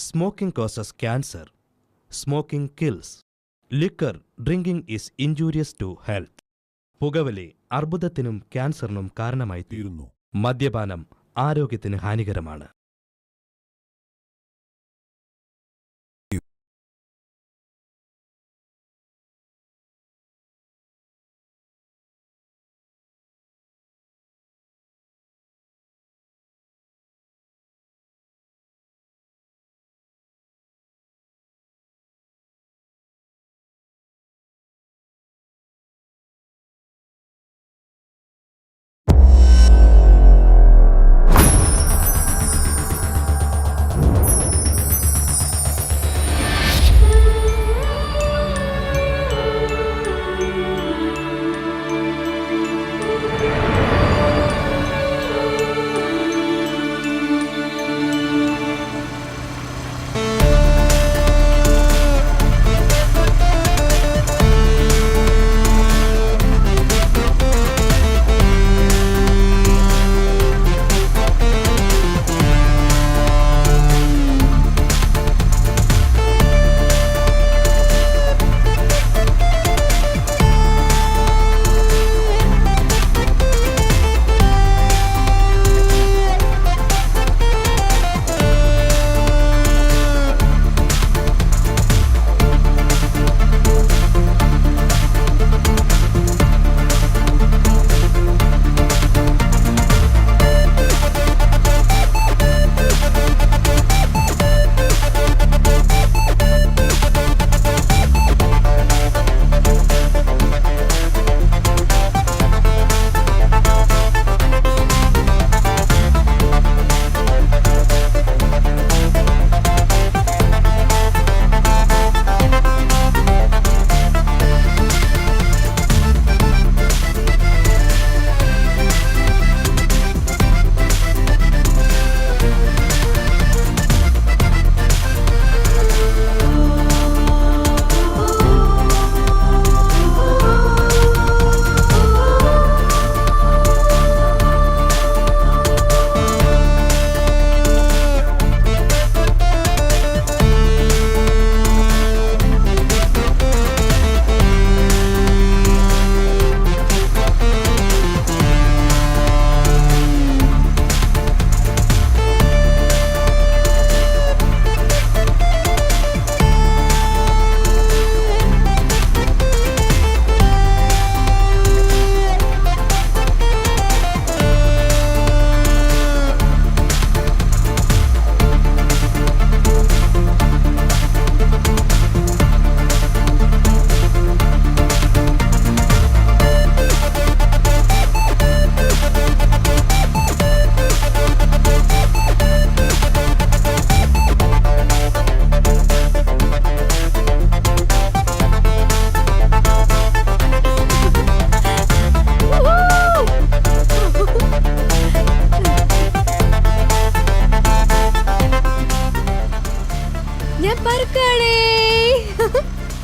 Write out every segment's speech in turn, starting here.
Smoking causes cancer. Smoking kills. Liquor drinking is injurious to health. പുകവലി അർബുദത്തിനും ക്യാൻസറിനും കാരണമായി തീരുന്നു. മദ്യപാനം ആരോഗ്യത്തിന് ഹാനികരമാണ്.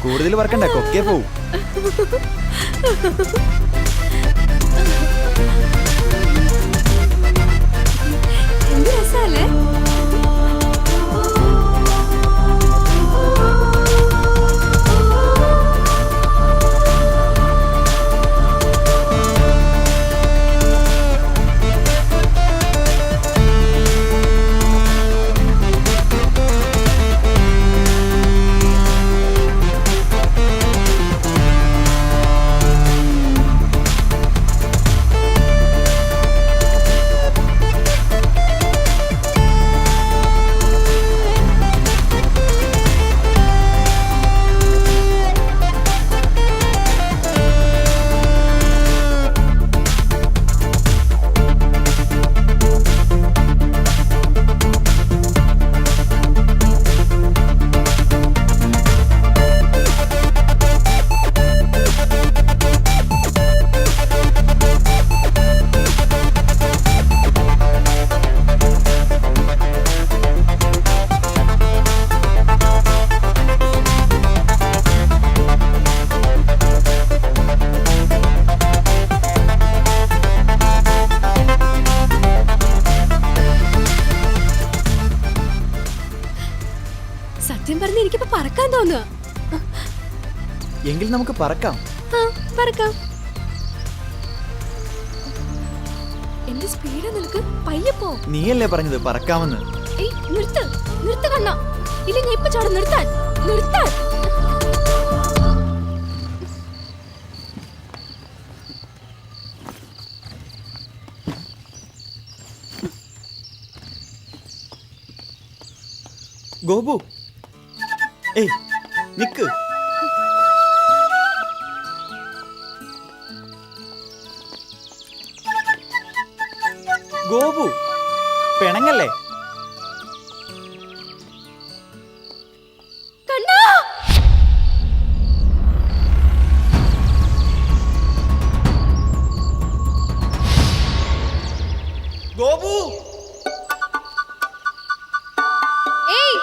കൂടുതൽ വർക്കണ്ട, കൊക്കേ പോവും. എന്ത് രസല്ലേ? എങ്കിൽ നമുക്ക് പറക്കാം. ആ, പറക്കാം. എന്റെ സ്പീഡ് നിനക്ക് പയ്യെ പോ. നീയല്ലേ പറഞ്ഞത് പറക്കാമെന്ന്? ഏയ് നിർത്ത് കണ്ണ. ഇല്ല ഞാൻ ഇപ്പൊ ചാടും. നിർത്താൻ. ഗോപു, ഏയ് നിക്ക്. ഗോപു, പിണങ്ങല്ലേ? കണ്ണാ. ഗോപു, ഏയ്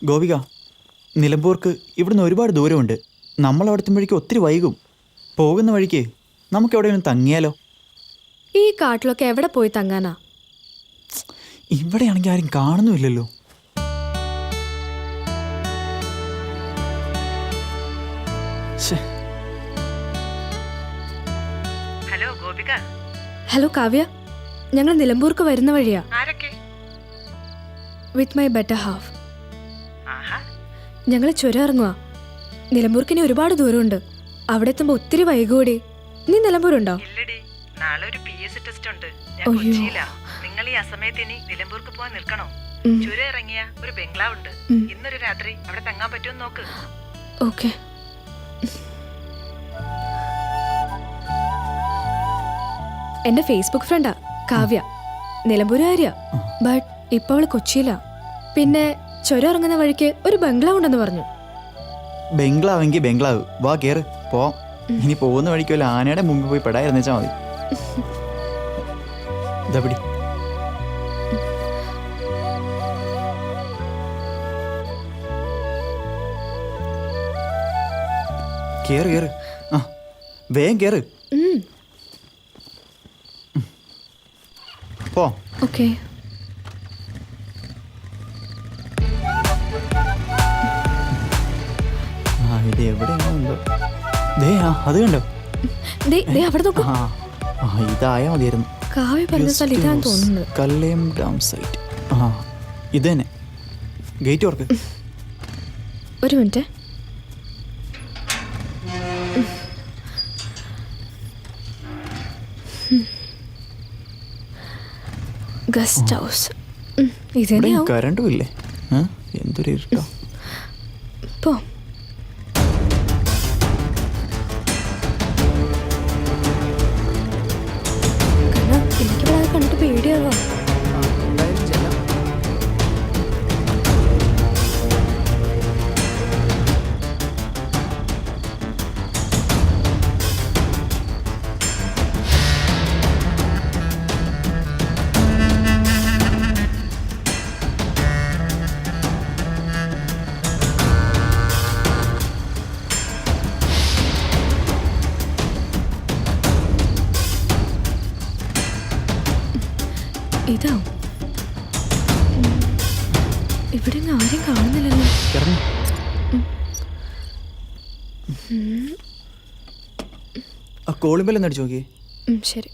ഗോപിക, നിലമ്പൂർക്ക് ഇവിടുന്ന് ഒരുപാട് ദൂരമുണ്ട്. നമ്മൾ അവിടെ എത്തുമ്പോഴേക്കും ഒത്തിരി വൈകും. പോകുന്ന വഴിക്ക് നമുക്ക് എവിടെയെങ്കിലും തങ്ങിയാലോ? ഈ കാട്ടിലൊക്കെ എവിടെ പോയി തങ്ങാനാ? ഇവിടെയാണെങ്കിൽ ആരും കാണുന്നുമില്ലല്ലോ. ഹലോ ഗോപിക. ഹലോ കാവ്യ, ഞങ്ങൾ നിലമ്പൂർക്ക് വരുന്ന വഴിയാ. ആരൊക്കെ? With my better half. ആഹാ. ഞങ്ങൾ ചുരം ഇറങ്ങുക. നിലമ്പൂർക്കിനി ഒരുപാട് ദൂരമുണ്ട്. അവിടെ എത്തുമ്പോ ഒത്തിരി വൈകൂടി. നീ നിലമ്പൂരുണ്ടോ? ഇല്ലടി, നാളെ ഒരു PS ടെസ്റ്റ് ഉണ്ട്. ഞാൻ അയ്യോ. കൊച്ചിയിലാ. നിങ്ങൾ ഈ അസമയത്ത് ഇനി നിലമ്പൂർക്ക് പോകാൻ നിൽക്കണോ? ഉം. ചുരം ഇറങ്ങിയ ഒരു ബംഗ്ലാവ് ഉണ്ട്. ഉം. ഇന്നൊരു രാത്രി അവിടെ തങ്ങാൻ പറ്റുമെന്ന് നോക്ക്. ഓക്കെ. എന്റെ ഫേസ്ബുക്ക് ഫ്രണ്ടാ കാവ്യ, നിലമ്പൂരുകാരിയാ. ബട്ട് ഇപ്പൊ അവള് കൊച്ചിയിലാ. പിന്നെ ചുരം ഇറങ്ങുന്ന വഴിക്ക് ഒരു ബംഗ്ലാവ് ഉണ്ടെന്ന് പറഞ്ഞു. ബംഗ്ലാവെങ്കിൽ ബംഗ്ലാവ്, വാ കേറ് പോവാം. ഇനി പോകുന്ന വഴിക്ക് വല്ല ആനയുടെ മുമ്പിൽ പോയി പെടായിരുന്നു വെച്ചാൽ മതി. ഇതാ പിടി. കേറ് കേറ്. ആ വേഗം കേറ്. പോ. ഓക്കെ. ആ ഇത് എവിടെയാണോ? ദേ ആ അത് കണ്ടോ? അവിടെ നോക്കൂ. ആ ഇതായാ മതിയായിരുന്നു. കാവ്യ പറഞ്ഞ സ്ഥലം ഇതാന്ന് തോന്നുന്നത്. Kallayam dam site. ആ ഇത് തന്നെ. ഗേറ്റ് ഓർക്ക്. ഒരു മിനിറ്റ്. ഗസ്റ്റ് ഹൗസ് ഇതന്നെയാവും. കരണ്ടും ഇല്ലേ? എന്തൊരു ഇരുട്ടോ. പോ. എനിക്കിവിടെ അത് കണ്ടിട്ട് പേടിയാവാ. ഇതാവും. ഇവിടെ ആരും കാണുന്നില്ലല്ലോ. ആ കോളിമ്പലൊന്നും അടിച്ചു നോക്കിയേ. ശരി.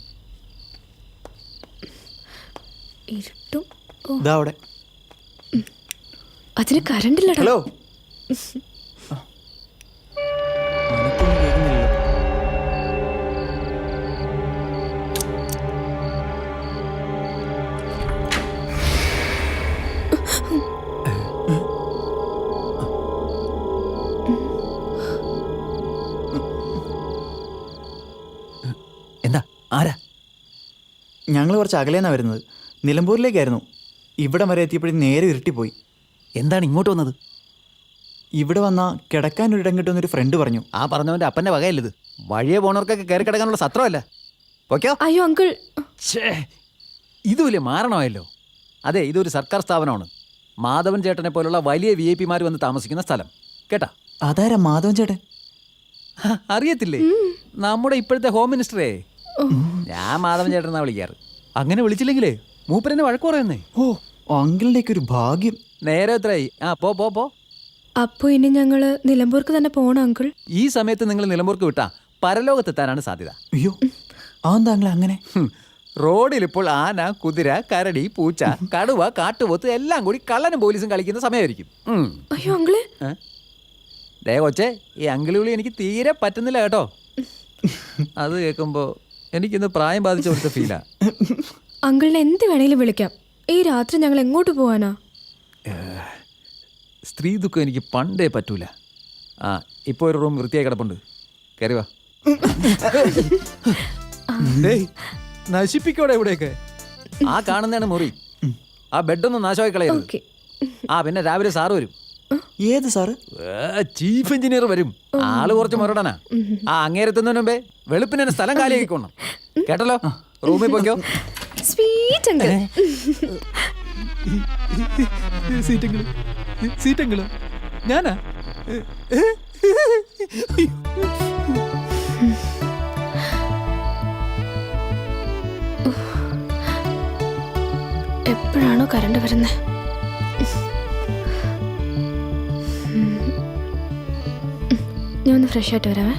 ഇരുട്ടും. ഇതാ അവിടെ. അതിന് കറണ്ട് ഇല്ലടാ. ഹലോ. എന്താ? ആരാ? ഞങ്ങൾ കുറച്ച് അകലേന്നാ വരുന്നത്. നിലമ്പൂരിലേക്കായിരുന്നു. ഇവിടെ വരെ എത്തിയപ്പോഴും നേരെ ഇരുട്ടിപ്പോയി. എന്താണ് ഇങ്ങോട്ട് വന്നത്? ഇവിടെ വന്നാൽ കിടക്കാൻ ഒരിടം കിട്ടുമെന്നൊരു ഫ്രണ്ട് പറഞ്ഞു. ആ പറഞ്ഞവൻ്റെ അപ്പൻ്റെ വകയല്ലത്. വഴിയെ പോണവർക്കൊക്കെ കയറി കിടക്കാനുള്ള സത്രമല്ല. ഓക്കെയോ? അയ്യോ അങ്കിൾ. ഇതുമില്ലേ മാരണമായല്ലോ. അതെ, ഇതൊരു സർക്കാർ സ്ഥാപനമാണ്. മാധവൻ ചേട്ടനെ പോലുള്ള വലിയ VIP വന്ന് താമസിക്കുന്ന സ്ഥലം. കേട്ടാ? അതാരാ മാധവൻ ചേട്ടൻ? അറിയത്തില്ലേ? നമ്മുടെ ഇപ്പോഴത്തെ ഹോം മിനിസ്റ്ററേ. ഞാൻ മാധവൻ ചേട്ടനാ വിളിക്കാറ്. അങ്ങനെ വിളിച്ചില്ലെങ്കിലേ മൂപ്പരെന്നെ വഴക്ക് പറയുന്നേ. ഓ അങ്കിളിലേക്ക് ഒരു ഭാഗ്യം. നേരെ എത്രയായി? ആ പോ പോ പോ. അപ്പൊ ഇനി ഞങ്ങള് നിലമ്പൂർക്ക് തന്നെ പോണം അങ്കിൾ. ഈ സമയത്ത് നിങ്ങൾ നിലമ്പൂർക്ക് വിട്ടാ പരലോകത്തെത്താനാണ് സാധ്യത. അയ്യോ അതെന്താ അങ്കിൾ അങ്ങനെ? റോഡിൽ ഇപ്പോൾ ആന, കുതിര, കരടി, പൂച്ച, കടുവ, കാട്ടുപോത്ത് എല്ലാം കൂടി കള്ളനും പോലീസും കളിക്കുന്ന സമയമായിരിക്കും. അയ്യോ അങ്കിള്. ദേ കൊച്ചേ, ഈ അങ്കിളി വിളി എനിക്ക് തീരെ പറ്റുന്നില്ല കേട്ടോ. അത് കേൾക്കുമ്പോൾ എനിക്കിന്ന് പ്രായം ബാധിച്ച കൊടുത്ത ഫീലാ. അങ്കിളിനെ എന്ത് വേണേലും വിളിക്കാം. ഈ രാത്രി ഞങ്ങൾ എങ്ങോട്ട് പോവാനാ? സ്ത്രീ ദുഃഖം എനിക്ക് പണ്ടേ പറ്റൂല. ആ ഇപ്പോൾ ഒരു റൂം വൃത്തിയായി കിടപ്പുണ്ട്. കയറി വാ. നശിപ്പിക്കോടെ ഇവിടെയൊക്കെ. ആ കാണുന്നതാണ് മുറി. ആ ബെഡൊന്നും നാശമായി കളയരുത്. ഓക്കേ. ആ പിന്നെ രാവിലെ സാറ് വരും. ഏത് സാറ്? ചീഫ് എഞ്ചിനീയർ വരും. ആള് കുറച്ച് മുരടനാ. ആ അങ്ങേരെത്തുന്നതിന് മുമ്പേ വെളുപ്പിന് തന്നെ സ്ഥലം കാലിയാക്കിക്കോണം. കേട്ടല്ലോ? റൂമിൽ പോയിക്കോ. Sweet uncle. സീറ്റെങ്കിലും സീറ്റെങ്കിലോ ഞാനാ? എപ്പോഴാണോ കറണ്ട് വരുന്നത്? ഞാൻ ഒന്ന് ഫ്രഷ് ആയിട്ട് വരാവേ.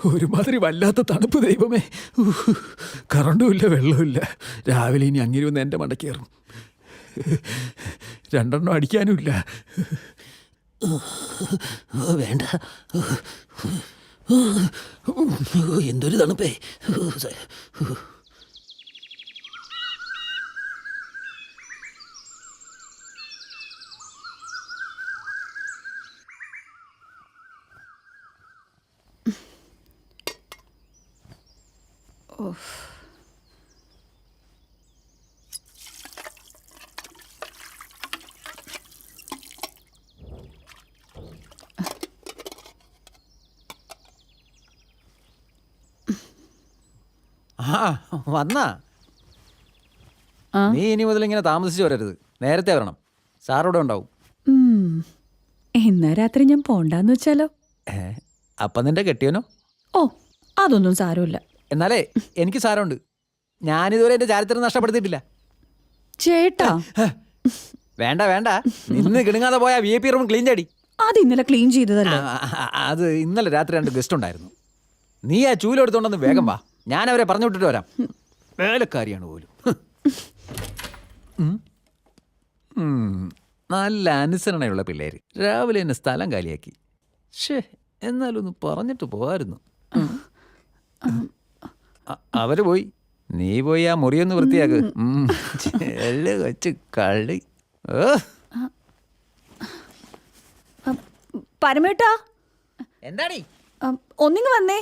ഒരുമാതിരി വല്ലാത്ത തണുപ്പ് ദൈവമേ. കറണ്ടുമില്ല, വെള്ളമില്ല. രാവിലെ ഇനി അങ്ങനെ ഒന്ന് എൻ്റെ മണ്ടയ്ക്ക് കയറും. 2 അടിക്കാനുമില്ല. വേണ്ട, എന്തൊരു തണുപ്പേ. വന്നാ നീ ഇനി മുതൽ ഇങ്ങനെ താമസിച്ചു വരരുത്. നേരത്തെ വരണം. സാറിവിടെ ഉണ്ടാവും. എന്നാ രാത്രി ഞാൻ പോണ്ടാന്ന് വെച്ചാലോ? അപ്പം നിന്റെ കെട്ടിയനോ? ഓ, അതൊന്നും സാരമില്ല. എന്നാലേ എനിക്ക് സാരമുണ്ട്. ഞാനിതുവരെ എൻ്റെ ചാരിത്രം നഷ്ടപ്പെടുത്തിയിട്ടില്ല. ചേട്ടാ വേണ്ട വേണ്ട, ഇന്ന് കിണുങ്ങാതെ പോയാ VIP റൂം ക്ലീൻ ചെയ്യടി. അത് ഇന്നലെ ക്ലീൻ ചെയ്തതല്ലേ? അത് ഇന്നലെ രാത്രി 2 ഗസ്റ്റ് ഉണ്ടായിരുന്നു. നീ ആ ചൂലെടുത്തോണ്ടെന്ന് വേഗം വാ. ഞാൻ അവരെ പറഞ്ഞു വിട്ടിട്ട് വരാം. വേലക്കാരിയാണ് പോലും. നല്ല അനുസരണയുള്ള പിള്ളേര്. രാവിലെ എന്നെ സ്ഥലം കാലിയാക്കി. ഷേ, എന്നാലൊന്ന് പറഞ്ഞിട്ട് പോകായിരുന്നു. അവര് പോയി. നീ പോയി ആ മുറിയൊന്ന് വൃത്തിയാക്ക്. കൊച്ചു കള്ളി. പരമേട്ടാ, എന്താടി? ഒന്നിങ്ങ് വന്നേ.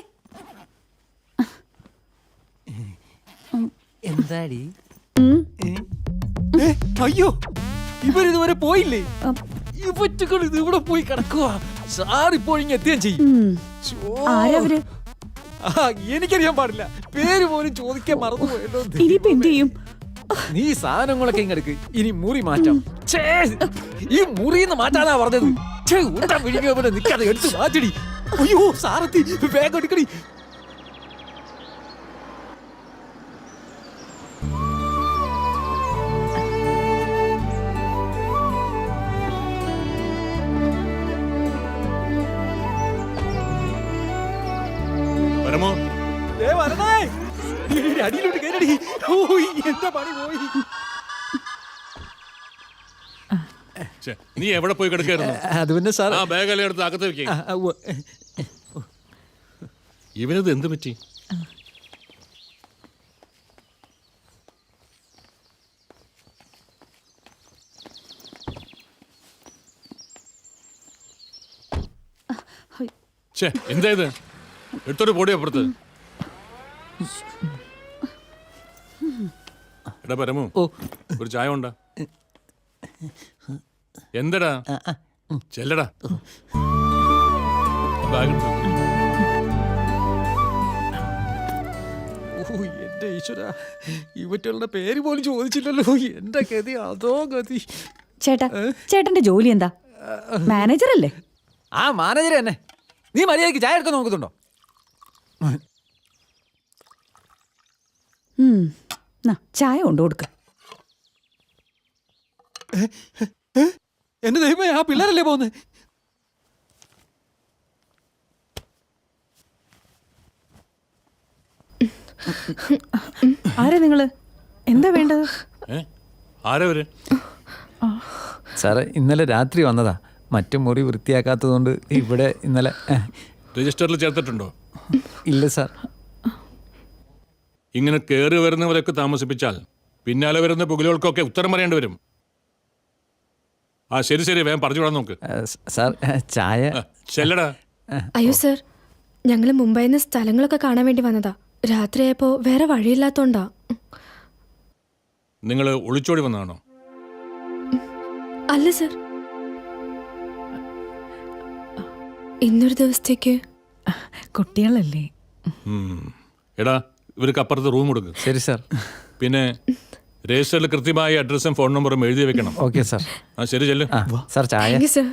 എന്താടി? അയ്യോ, ഇവരിതുവരെ പോയില്ലേ? ഇവറ്റുകൾ ഇത് ഇവിടെ പോയി കിടക്കുക. സാറിപ്പോഴിങ് എത്തുകയും ചെയ്യും. ആരവര്? എനിക്കറിയാൻ പാടില്ല. പേര് പോലും ചോദിക്കാൻ മറന്നുപോയല്ലോ. ഇനിയിപ്പോ എന്ത് ചെയ്യും? നീ സാധനങ്ങളൊക്കെ ഇങ്ങെടുക്ക്. ഇനി മുറി മാറ്റാം. ഈ മുറിന്ന് മാറ്റാനാ പറഞ്ഞത്. ഊട്ടാൻ വിഴുങ്ങിയ പോലെ നിൽക്കാതെ എടുത്ത് മാറ്റടി. അയ്യോ സാറത്തി, വേഗം എടുക്കടി. അടിയിലോട്ട് കയറടി. എന്താ പണി പോയി. നീ എവിടെ പോയി കിടക്കായിരുന്നു? അത് പിന്നെ സാർ ആ ബാഗെല്ലാം എടുത്ത് അകത്ത് വെക്കേ. ഇവനത് എന്ത് പറ്റി? എന്താ ഇത്? എടുത്തോട്ട് പോടി അപ്പുറത്ത്. എടാ പരമു, ഒരു ചായ ഉണ്ടാ? എന്തടാ? ചെല്ലടാ. എന്റെ ഈശ്വര, ഇവറ്റുകളുടെ പേര് പോലും ചോദിച്ചില്ലല്ലോ. എന്റെ ഗതി അതോ ഗതി. ചേട്ടാ, ചേട്ടന്റെ ജോലി എന്താ? മാനേജർ അല്ലേ? ആ മാനേജർ തന്നെ. നീ മര്യാദയ്ക്ക് ചായ എടുക്കാൻ നോക്കുന്നുണ്ടോ? ചായ കൊണ്ടു കൊടുക്ക. എന്റെ ദൈവമേ, ആ പിള്ളേരല്ലേ പോന്നെ? ആരാ നിങ്ങള്? എന്താ വേണ്ടത്? ആരവര്? സാറേ ഇന്നലെ രാത്രി വന്നതാ. മറ്റു മുറി വൃത്തിയാക്കാത്തതുകൊണ്ട് ഇവിടെ ഇന്നലെ രജിസ്റ്ററിൽ ചേർത്തിട്ടുണ്ടോ? ഇല്ല സാർ. ഇങ്ങനെ കയറി വരുന്നവരൊക്കെ താമസിപ്പിച്ചാൽ പിന്നാലെ വരുന്ന പുകലുകൾക്കൊക്കെ ഉത്തരം പറയേണ്ടി വരും. ആ ശരി ശരി, വേഗം പറഞ്ഞു വിടാൻ നോക്ക്. സാർ ചായ. ചെല്ലടാ. അയ്യോ സർ, ഞങ്ങൾ മുംബൈയിൽ നിന്ന് സ്ഥലങ്ങളൊക്കെ കാണാൻ വേണ്ടി വന്നതാ. രാത്രിയായപ്പോ വേറെ വഴിയില്ലാത്തോണ്ടാ. നിങ്ങൾ ഒളിച്ചോടി വന്നതാണോ? അല്ല സർ, ഇന്നൊരു ദിവസത്തേക്ക്. കുട്ടികളല്ലേ? എടാ, ഇവർക്ക് അപ്പുറത്ത് റൂം കൊടുക്ക്. ശരി സാർ. പിന്നെ രജിസ്റ്ററിൽ കൃത്യമായ അഡ്രസ്സും ഫോൺ നമ്പറും എഴുതി വെക്കണം. Okay sir. ആ ശരി, ചെല്ലു. സാർ ചായ. Thank you sir.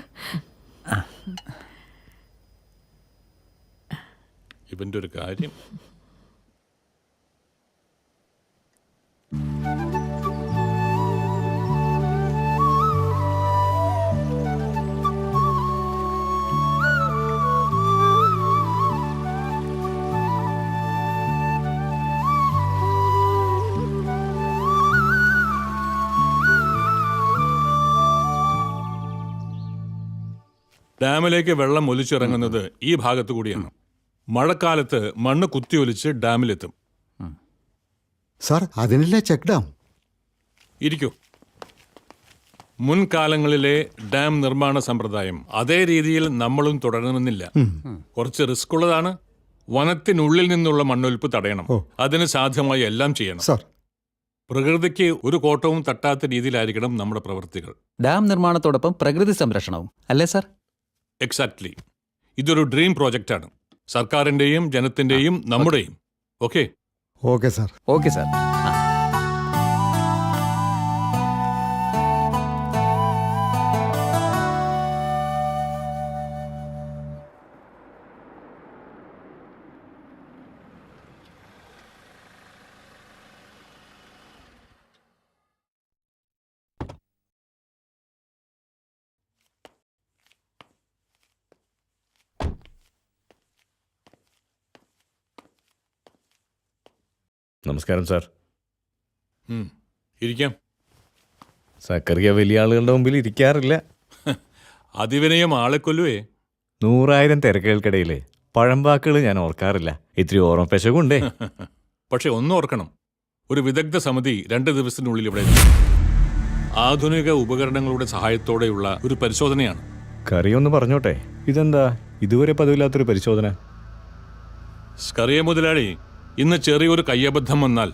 ഇവന്റെ ഒരു കാര്യം. ഡാമിലേക്ക് വെള്ളം ഒലിച്ചിറങ്ങുന്നത് ഈ ഭാഗത്തു കൂടിയാണ്. മഴക്കാലത്ത് മണ്ണ് കുത്തിയൊലിച്ച് ഡാമിലെത്തും. സാർ, അതിനല്ലേ ചെക്ക് ഡാം? ഇരിക്കൂ. മുൻകാലങ്ങളിലെ ഡാം നിർമ്മാണ സമ്പ്രദായം അതേ രീതിയിൽ നമ്മളും തുടരണമെന്നില്ല. കുറച്ച് റിസ്ക് ഉള്ളതാണ്. വനത്തിനുള്ളിൽ നിന്നുള്ള മണ്ണൊലിപ്പ് തടയണം. അതിന് സാധ്യമായി എല്ലാം ചെയ്യണം. സാർ, പ്രകൃതിക്ക് ഒരു കോട്ടവും തട്ടാത്ത രീതിയിലായിരിക്കണം നമ്മുടെ പ്രവൃത്തികൾ. ഡാം നിർമ്മാണത്തോടൊപ്പം പ്രകൃതി സംരക്ഷണവും അല്ലേ സാർ? എക്സാക്ട്ലി. ഇതൊരു ഡ്രീം പ്രോജക്റ്റാണ്. സർക്കാരിന്റെയും ജനത്തിന്റെയും നമ്മുടെയും. Okay okay sir. Okay sir. നമസ്കാരം സാർ. ഇരിക്കാം. സക്കറിയ വലിയ ആളുകളുടെ മുമ്പിൽ ഇരിക്കാറില്ല. അതിവിനയം ആളെ കൊല്ലുവേ. 100,000 തിരക്കുകൾക്കിടയിൽ പഴംവാക്കുകൾ ഞാൻ ഓർക്കാറില്ല. ഇത്തിരി ഓർമ്മപ്പശകുണ്ടേ. പക്ഷെ ഒന്നോർക്കണം, ഒരു വിദഗ്ധ സമിതി 2 ദിവസത്തിനുള്ളിൽ ഇവിടെ എത്തും. ആധുനിക ഉപകരണങ്ങളുടെ സഹായത്തോടെയുള്ള ഒരു പരിശോധനയാണ്. കറിയൊന്ന് പറഞ്ഞോട്ടെ, ഇതെന്താ ഇതുവരെ പതിവില്ലാത്തൊരു പരിശോധന? സ്കറിയ മുതലാളി, ഇന്ന് ചെറിയൊരു കയ്യബദ്ധം വന്നാൽ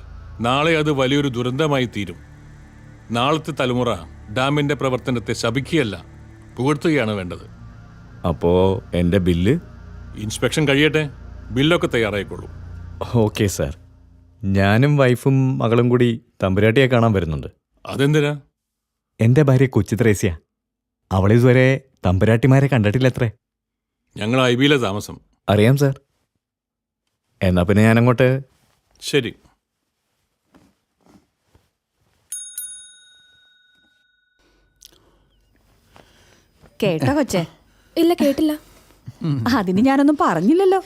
നാളെ അത് വലിയൊരു ദുരന്തമായി തീരും. നാളത്തെ തലമുറ ഡാമിന്റെ പ്രവർത്തനത്തെ ശപിക്കുകയല്ല, പുകഴ്ത്തുകയാണ് വേണ്ടത്. അപ്പോ എൻ്റെ ബില്ല്? ഇൻസ്പെക്ഷൻ കഴിയട്ടെ, ബില്ലൊക്കെ തയ്യാറായിക്കോളൂ. Okay sir. ഞാനും വൈഫും മകളും കൂടി തമ്പുരാട്ടിയെ കാണാൻ വരുന്നുണ്ട്. അതെന്തിനാ? എൻ്റെ ഭാര്യ കൊച്ചു ത്രേസ്യ. അവളിതുവരെ തമ്പുരാട്ടിമാരെ കണ്ടിട്ടില്ലത്രേ. ഞങ്ങൾ ഐബിയിലെ താമസം. അറിയാം സാർ. എന്നാ പിന്നെ ഞാനങ്ങോട്ട്. ശരി. കേട്ടോ കൊച്ചേ? ഇല്ല, കേട്ടില്ല. അതിന് ഞാനൊന്നും പറഞ്ഞില്ലല്ലോ.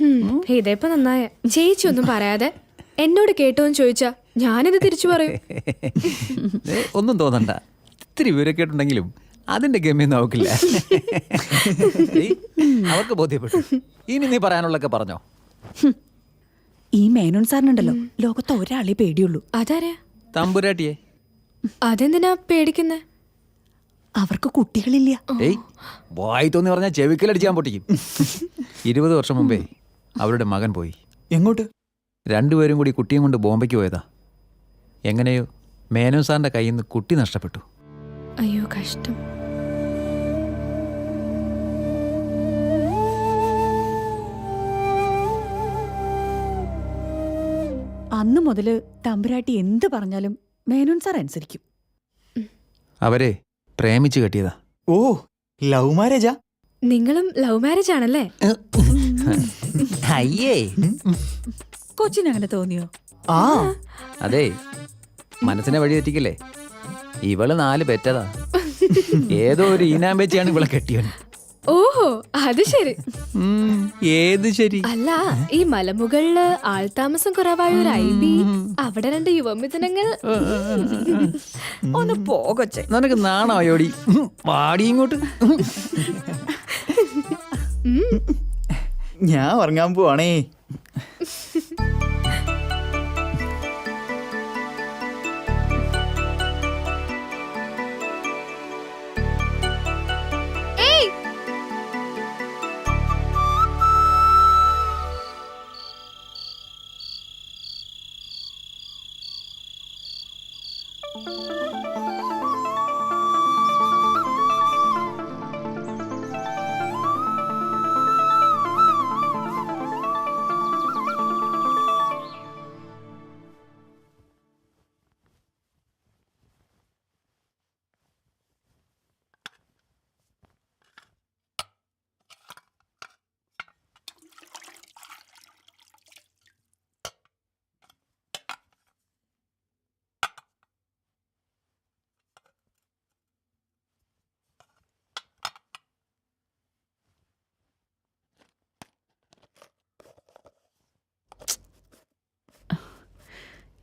ഇതേപ്പോ നന്നായ. ചേച്ചി ഒന്നും പറയാതെ എന്നോട് കേട്ടോന്ന് ചോദിച്ചാ ഞാനിത് തിരിച്ചു പറയും. ഒന്നും തോന്നണ്ട. ഇത്തിരി വിവരക്കേട്ടുണ്ടെങ്കിലും അതിന്റെ ഗമ്യം നോക്കില്ല. അവർക്ക് ബോധ്യപ്പെട്ടു. ഇനി നീ പറയാനുള്ളൊക്കെ പറഞ്ഞോ. ഈ മേനോൻ സാറിനുണ്ടല്ലോ ലോകത്ത് ഒരാളെ പേടിയുള്ളൂ. അതാരാ? തമ്പുരാട്ടിയെ. അതെന്തിനാ പേടിക്കുന്നേ? അവർക്ക് കുട്ടികളില്ല. ഏയ്, വായി തോന്നി പറഞ്ഞാൽ ചെവിക്കലടിച്ചാൻ പൊട്ടിക്കും. 20 വർഷം മുമ്പേ അവരുടെ മകൻ പോയി. എങ്ങോട്ട്? 2 പേരും കൂടി കുട്ടിയും കൊണ്ട് ബോംബെക്ക് പോയതാ. എങ്ങനെയോ മേനോൻ സാറിന്റെ കയ്യിൽ നിന്ന് കുട്ടി നഷ്ടപ്പെട്ടു. അയ്യോ, കഷ്ടം. അന്ന് മുതല് തമ്പുരാട്ടി എന്ത് പറഞ്ഞാലും മേനോൻ സാർ അനുസരിക്കും. അവരെ പ്രേമിച്ച് കെട്ടിയതാ. ഓ, ലവ് മാരേജാ? നിങ്ങളും ലവ് മാരേജ് ആണല്ലേ? അയ്യേ, കൊച്ചിനങ്ങനെ തോന്നിയോ? ആ, അതെ, മനസ്സിനെ വഴി തെറ്റിക്കല്ലേ. ഇവള് 4 പെറ്റതാ. ഏതോ ഒരു ഈനാമ്പേച്ചിയാണ് ഇവളെ കെട്ടിയവൻ. ഓഹോ അത് ശരി. ഏത് ശരി? അല്ല ഈ മലമുകളില് ആൾതാമസം കുറവായ ഒരു ഐബി, അവിടെ 2 യുവമിഥുനങ്ങൾ. ഒന്ന് പോകച്ചേ. നിനക്ക് നാണായോടി? പാടി ഇങ്ങോട്ട്. ഞാൻ ഉറങ്ങാൻ പോവാണേ.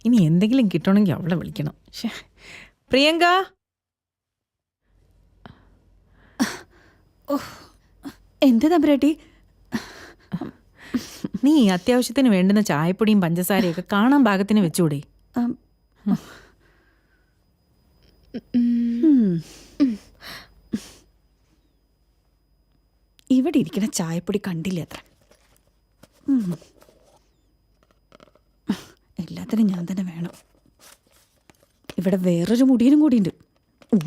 ഇനി എന്തെങ്കിലും കിട്ടണമെങ്കിൽ അവളെ വിളിക്കണം. പ്രിയങ്ക, എന്ത് തമ്പുരാട്ടി? നീ അത്യാവശ്യത്തിന് വേണ്ടുന്ന ചായപ്പൊടിയും പഞ്ചസാരയൊക്കെ കാണാൻ പാകത്തിന് വെച്ചൂടെ? ഇവിടെ ഇരിക്കുന്ന ചായപ്പൊടി കണ്ടില്ല അത്ര. എല്ലാത്തിനും ഞാൻ തന്നെ വേണം. ഇവിടെ വേറൊരു മുടിയനും കൂടിയുണ്ട്.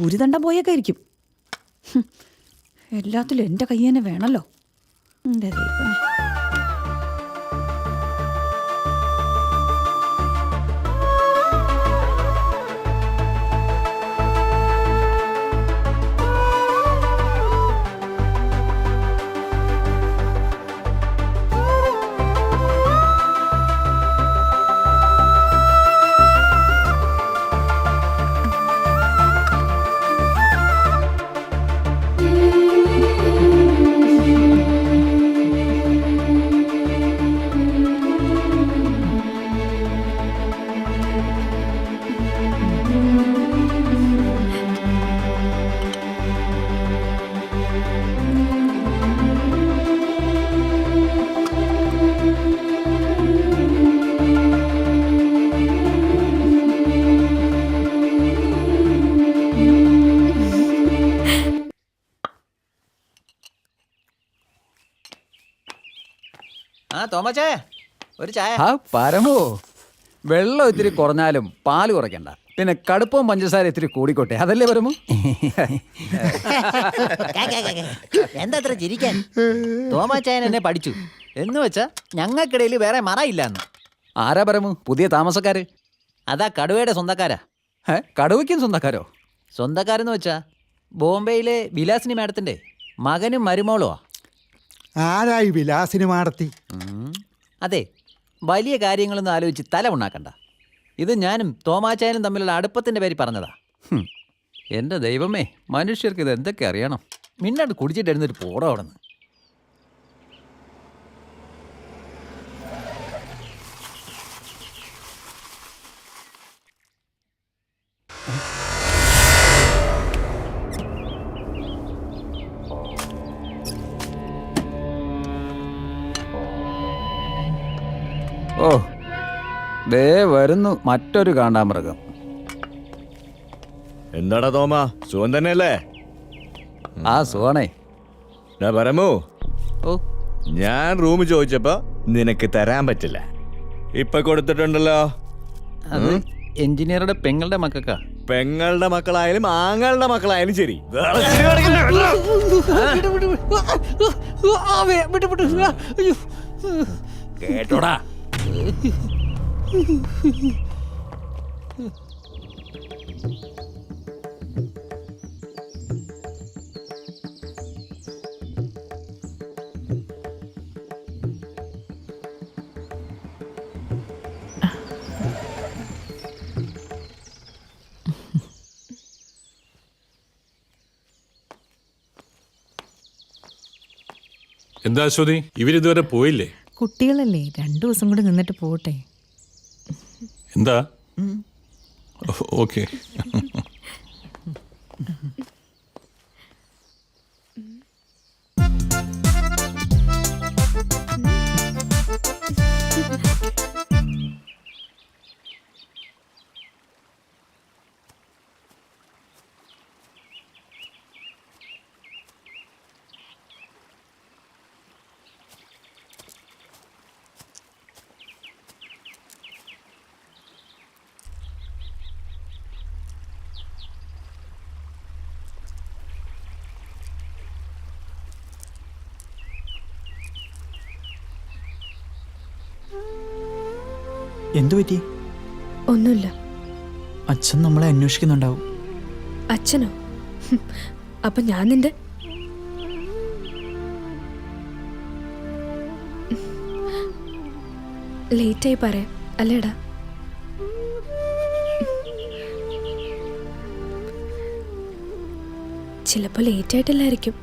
ഊര് തണ്ട പോയൊക്കെ ആയിരിക്കും. എല്ലാത്തിലും എൻ്റെ കൈ തന്നെ വേണമല്ലോ. എൻ്റെ ദൈവമേ. തോമച്ചേ, ഒരു ചായ. പരമോ, വെള്ളം ഇത്തിരി കുറഞ്ഞാലും പാല് കുറയ്ക്കണ്ട. പിന്നെ കടുപ്പവും പഞ്ചസാര ഇത്തിരി കൂടിക്കോട്ടെ, അതല്ലേ പരമു? എന്താ അത്ര ചിരിക്കാൻ? തോമാച്ചായൻ എന്നെ പഠിച്ചു എന്ന് വെച്ചാ ഞങ്ങൾക്കിടയിൽ വേറെ മറയില്ലാന്ന്. ആരാ പരമു പുതിയ താമസക്കാര്? അതാ കടുവയുടെ സ്വന്തക്കാരാ. കടുവയ്ക്കും സ്വന്തക്കാരോ? സ്വന്തക്കാരെന്ന് വെച്ചാ ബോംബെയിലെ വിലാസിനി മാഡത്തിന്റെ മകനും മരുമോളുവാ. ആരായി വിലാസിനി മാടത്തി? അതെ, വലിയ കാര്യങ്ങളൊന്നും ആലോചിച്ച് തല ഉണ്ടാക്കണ്ട. ഇത് ഞാനും തോമാച്ചായനും തമ്മിലുള്ള അടുപ്പത്തിന്റെ പേര് പറഞ്ഞതാ. എൻ്റെ ദൈവമേ, മനുഷ്യർക്ക് ഇത് എന്തൊക്കെ അറിയണം. മിന്നാണ്ട് കുടിച്ചിട്ട് എഴുന്നൊരു പോടോ അവിടെ നിന്ന്. ഓ, ദേ വരുന്നു മറ്റൊരു കാണ്ടാമൃഗം. എന്താടാ തോമ, സുഖം തന്നെയല്ലേ? ആ സുഖാണേ. പരമു, ഓ, ഞാൻ റൂം ചോദിച്ചപ്പോ നിനക്ക് തരാൻ പറ്റില്ല. ഇപ്പൊ കൊടുത്തിട്ടുണ്ടല്ലോ. അത് എഞ്ചിനീയറുടെ പെങ്ങളുടെ മക്കൾക്കാ. പെങ്ങളുടെ മക്കളായാലും ആങ്ങളുടെ മക്കളായാലും ശരി. കേട്ടോടാ. എന്താ അശ്വതി, ഇവരിതുവരെ പോയില്ലേ? കുട്ടികളല്ലേ, 2 ദിവസം കൂടി നിന്നിട്ട് പോട്ടെ. എന്താ? ഓക്കെ. എന്തു പറ്റി? ഒന്നുമില്ല. അച്ഛൻ നമ്മളെ അന്വേഷിക്കുന്നുണ്ടാവും. അച്ഛനോ? അപ്പൊ ഞാൻ നിന്റെ ലേറ്റായി പറയാം അല്ലേടാ? ചിലപ്പോ ലേറ്റായിട്ടല്ലായിരിക്കും.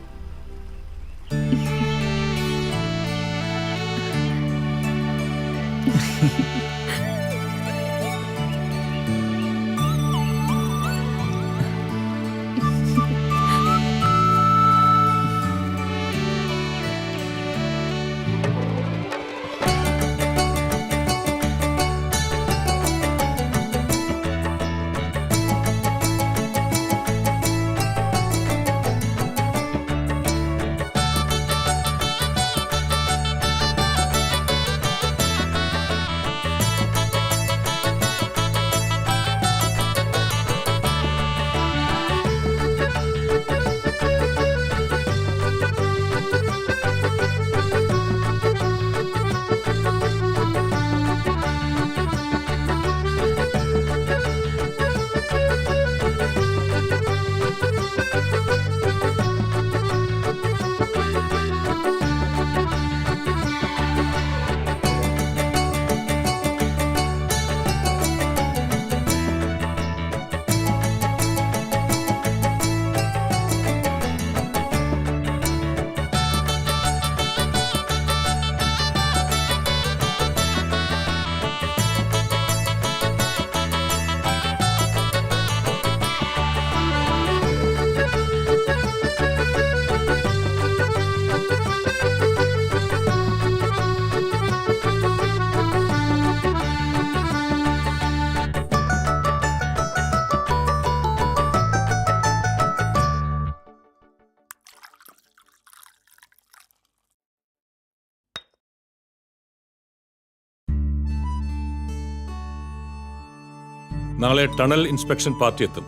നാളെ ടണൽ ഇൻസ്പെക്ഷൻ പാർട്ടി എത്തും.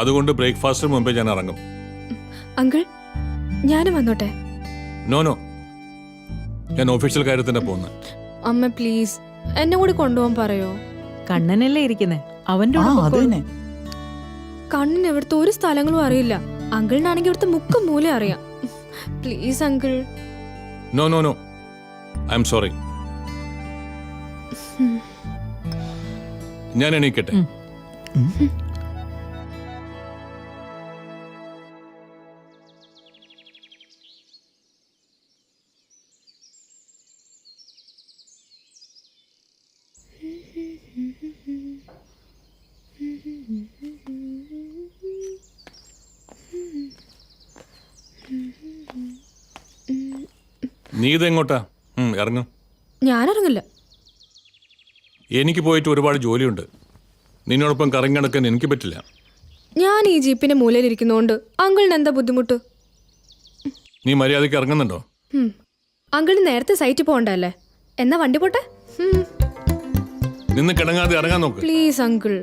അതുകൊണ്ട് ബ്രേക്ക്ഫാസ്റ്റിന് മുമ്പേ ഞാൻ ഇറങ്ങും. അങ്കിൾ, ഞാനും വന്നോട്ടെ? നോ, ഞാൻ ഒഫീഷ്യൽ കാര്യത്തിന് പോകുന്നത്. അമ്മ പ്ലീസ് എന്നെ കൂടി കൊണ്ടുപോകാൻ പറയോ? കണ്ണനല്ലേ ഇരിക്കുന്നേ, അവന്റെ കൂടെ പൊക്കോളൂ. കണ്ണിന് ഇവിടുത്തെ ഒരു സ്ഥലങ്ങളും അറിയില്ല. അങ്കിളിനാണെങ്കിൽ ഇവിടുത്തെ മുക്കും മൂല അറിയാം. Please uncle. No, I am sorry. ഞാൻ എണീക്കട്ടെ? നീ ഇതെങ്ങോട്ടാ? ഇറങ്ങും. ഞാനിറങ്ങില്ല. എനിക്ക് പോയിട്ട് ഒരുപാട് ജോലിയുണ്ട്. നിന്നോടൊപ്പം കറങ്ങി നടക്കാൻ എനിക്ക് പറ്റില്ല. ഞാൻ ഈ ജീപ്പിന്റെ മൂലയിലിരിക്കുന്നോണ്ട് അങ്കിളിന് എന്താ ബുദ്ധിമുട്ട്? നീ മര്യാദയ്ക്ക് ഇറങ്ങുന്നുണ്ടോ? അങ്കിളിന് നേരത്തെ സൈറ്റ് പോകണ്ടല്ലേ? എന്നാ വണ്ടി പോട്ടെ. നിന്ന് കിടങ്ങാതെ ഇറങ്ങാൻ നോക്ക്. Please uncle.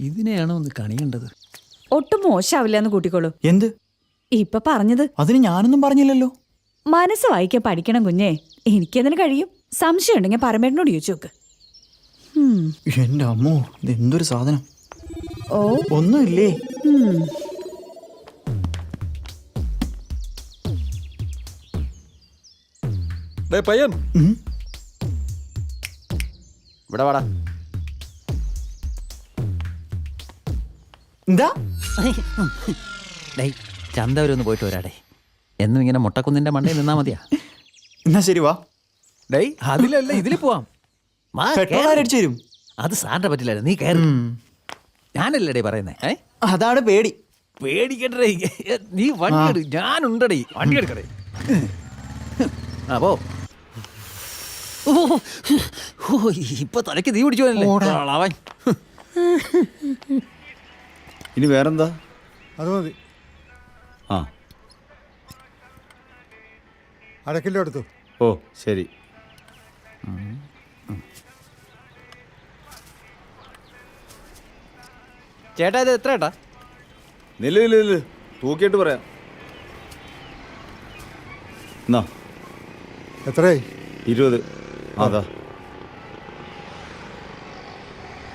ഇതിനെയാണോ ഒന്ന് കണിയേണ്ടത്? ഒട്ടും മോശമാവില്ല എന്ന് കൂട്ടിക്കോളൂ. എന്ത് ഇപ്പൊ പറഞ്ഞത്? അതിന് ഞാനൊന്നും പറഞ്ഞില്ലല്ലോ. മനസ്സ് വായിക്കാൻ പഠിക്കണം കുഞ്ഞേ. എനിക്കതിന് കഴിയും. സംശയം ഉണ്ടെങ്കിൽ പരമേട്ടനോട് ചോദിച്ചു നോക്ക്. എന്റെ അമ്മോ, ഇത് എന്തൊരു സാധനം. ഓ, ഒന്നുമില്ലേ? പയ്യൻ ഇവിടെ വാടാ. എന്താ? ഡേയ്, ചന്ത വരെ ഒന്ന് പോയിട്ട് വരാടേ. എന്നും ഇങ്ങനെ മുട്ടക്കുന്നിന്റെ മണ്ടയിൽ നിന്നാ മതിയാ? എന്നാ ശരി, വാ. ഡേയ്, അതിലല്ല ഇതിൽ പോവാം. വാ, പെട്രോൾ കേറ്. ആരടിച്ചു തരും? അത് സാറിന്റെ പറ്റില്ലായിരുന്നു, നീ കയറി. ഞാനല്ലേ പറയുന്നേ? അതാണ് പേടി. പേടിക്കണ്ടേ, നീ വണ്ടി എടു. ഞാനുണ്ടടേ, വണ്ടി എടുക്കടേ. അപ്പോ ഇപ്പൊ തലയ്ക്ക് തീ പിടിച്ചു അവൻ. ഇനി വേറെന്താ? അത് മതി. ആ, അരക്കിലോ എടുത്തു. ഓ ശരി. ചേട്ടാ, ഇത് എത്ര ഏട്ടാ? നില്ല് തൂക്കിയിട്ട് പറയാം. എന്നാ എത്രയായി? 20. അതാ.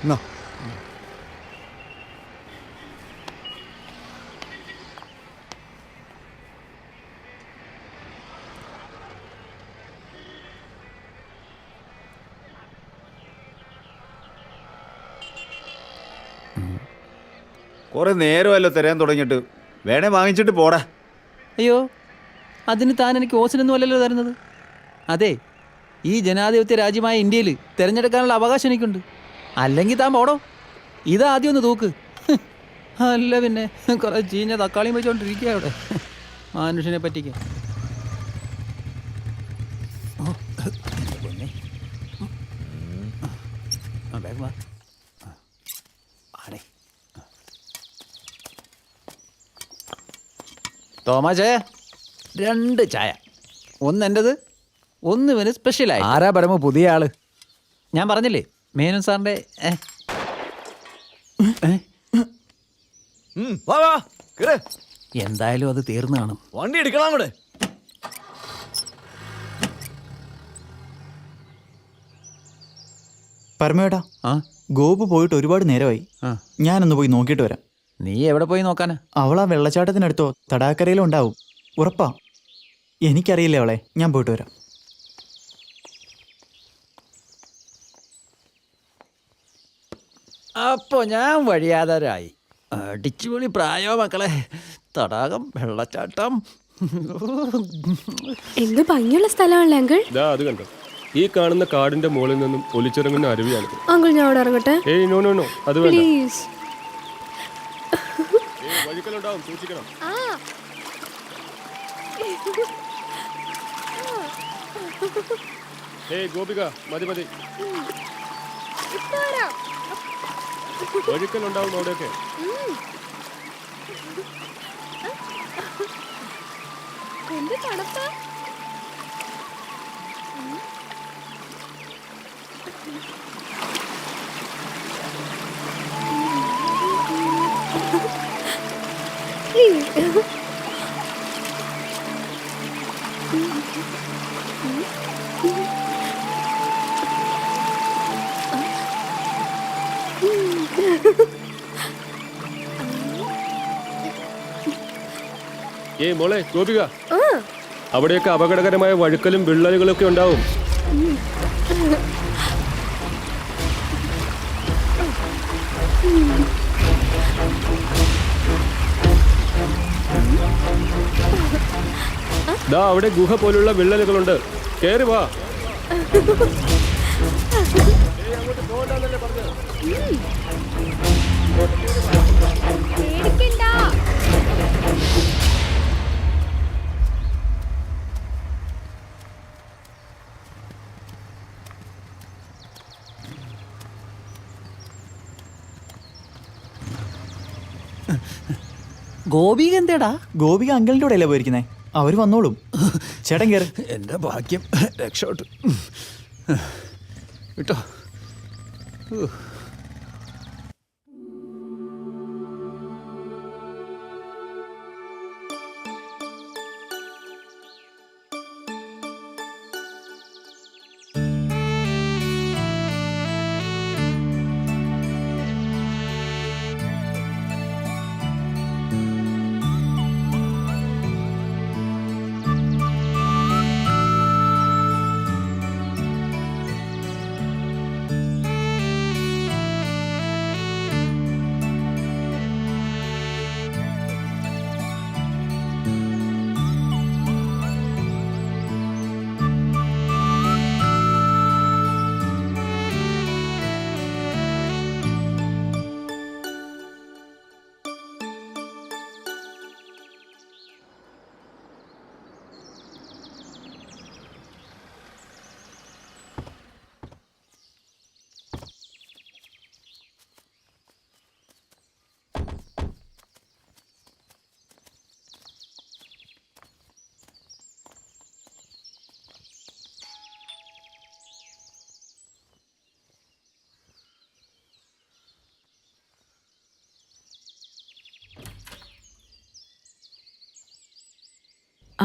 എന്നാ കുറെ നേരമല്ലോ തിരയാൻ തുടങ്ങിയിട്ട്. വേണേ വാങ്ങിച്ചിട്ട് പോടാ. അയ്യോ, അതിന് താൻ എനിക്ക് ഓസിനൊന്നും അല്ലല്ലോ തരുന്നത്. അതെ, ഈ ജനാധിപത്യ രാജ്യമായ ഇന്ത്യയിൽ തിരഞ്ഞെടുക്കാനുള്ള അവകാശം എനിക്കുണ്ട്. അല്ലെങ്കിൽ താൻ പോടോ. ഇതാദ്യം ഒന്ന് തൂക്ക്. അല്ല പിന്നെ കുറെ ചീഞ്ഞ തക്കാളിയും വെച്ചോണ്ടിരിക്കുക അവിടെ മനുഷ്യനെ പറ്റിക്കാൻ. തോമാ ചായ 2 ചായ. ഒന്ന് എൻ്റെത്, ഒന്ന് ഇവന് സ്പെഷ്യലായി. ആരാ പരമ പുതിയ ആള്? ഞാൻ പറഞ്ഞില്ലേ, മേനോൻ സാറിന്റെ. എന്തായാലും അത് തീർന്നു കാണും. വണ്ടി എടുക്കണം അങ്ങോട്ട്. പരമേട്ടാ, ഗോപു പോയിട്ട് ഒരുപാട് നേരമായി. ഞാനൊന്ന് പോയി നോക്കിയിട്ട് വരാം. നീ എവിടെ പോയി നോക്കാനാ? അവൾ ആ വെള്ളച്ചാട്ടത്തിനടുത്തോ തടാക്കരയിലോ ഉണ്ടാവും, ഉറപ്പാ. എനിക്കറിയില്ല അവളെ. ഞാൻ പോയിട്ട് വരാം. അപ്പോ ഞാൻ വഴിയാതാരായി. അടിച്ചുപൊളി പ്രായോ മക്കളെ. തടാകം, വെള്ളച്ചാട്ടം. എന്ത് ഭംഗിയുള്ള സ്ഥലമാണല്ലേ അങ്കിൾ. അത് കണ്ടോ, ഈ കാണുന്ന കാടിന്റെ മുകളിൽ നിന്നും ഒലിച്ചിറങ്ങുന്ന അരുവിയാണ്. അങ്കിൾ, ഞാൻ അവിടെ ഇറങ്ങട്ടെ? ഏയ് നോ നോ നോ, അത് വേണ്ട. പ്ലീസ്. വഴിക്കലുണ്ടാവും, സൂക്ഷിക്കണം. ഏയ് ഗോപിക, മതി മതി. വഴിക്കലുണ്ടാവും അവിടെയൊക്കെ. എന്ത് തണുപ്പാ. ഏയ് മോളെ ഗോപിക, അവിടെയൊക്കെ അപകടകരമായ വഴുക്കലും വിള്ളലുകളൊക്കെ ഉണ്ടാവും. ദാ അവിടെ ഗുഹ പോലുള്ള വിള്ളലുകളുണ്ട്, കേറി വാ. അങ്ങോട്ട് പോകണ്ടെന്നല്ലേ പറഞ്ഞത്? ഗോപിക എന്തേടാ? ഗോപിക അങ്കിളിൻ്റെ കൂടെ അല്ലേ പോയിരിക്കുന്നേ? അവർ വന്നോളും. ചേട്ടൻ കയറി. എൻ്റെ ഭാഗ്യം, രക്ഷോട്ട് കേട്ടോ.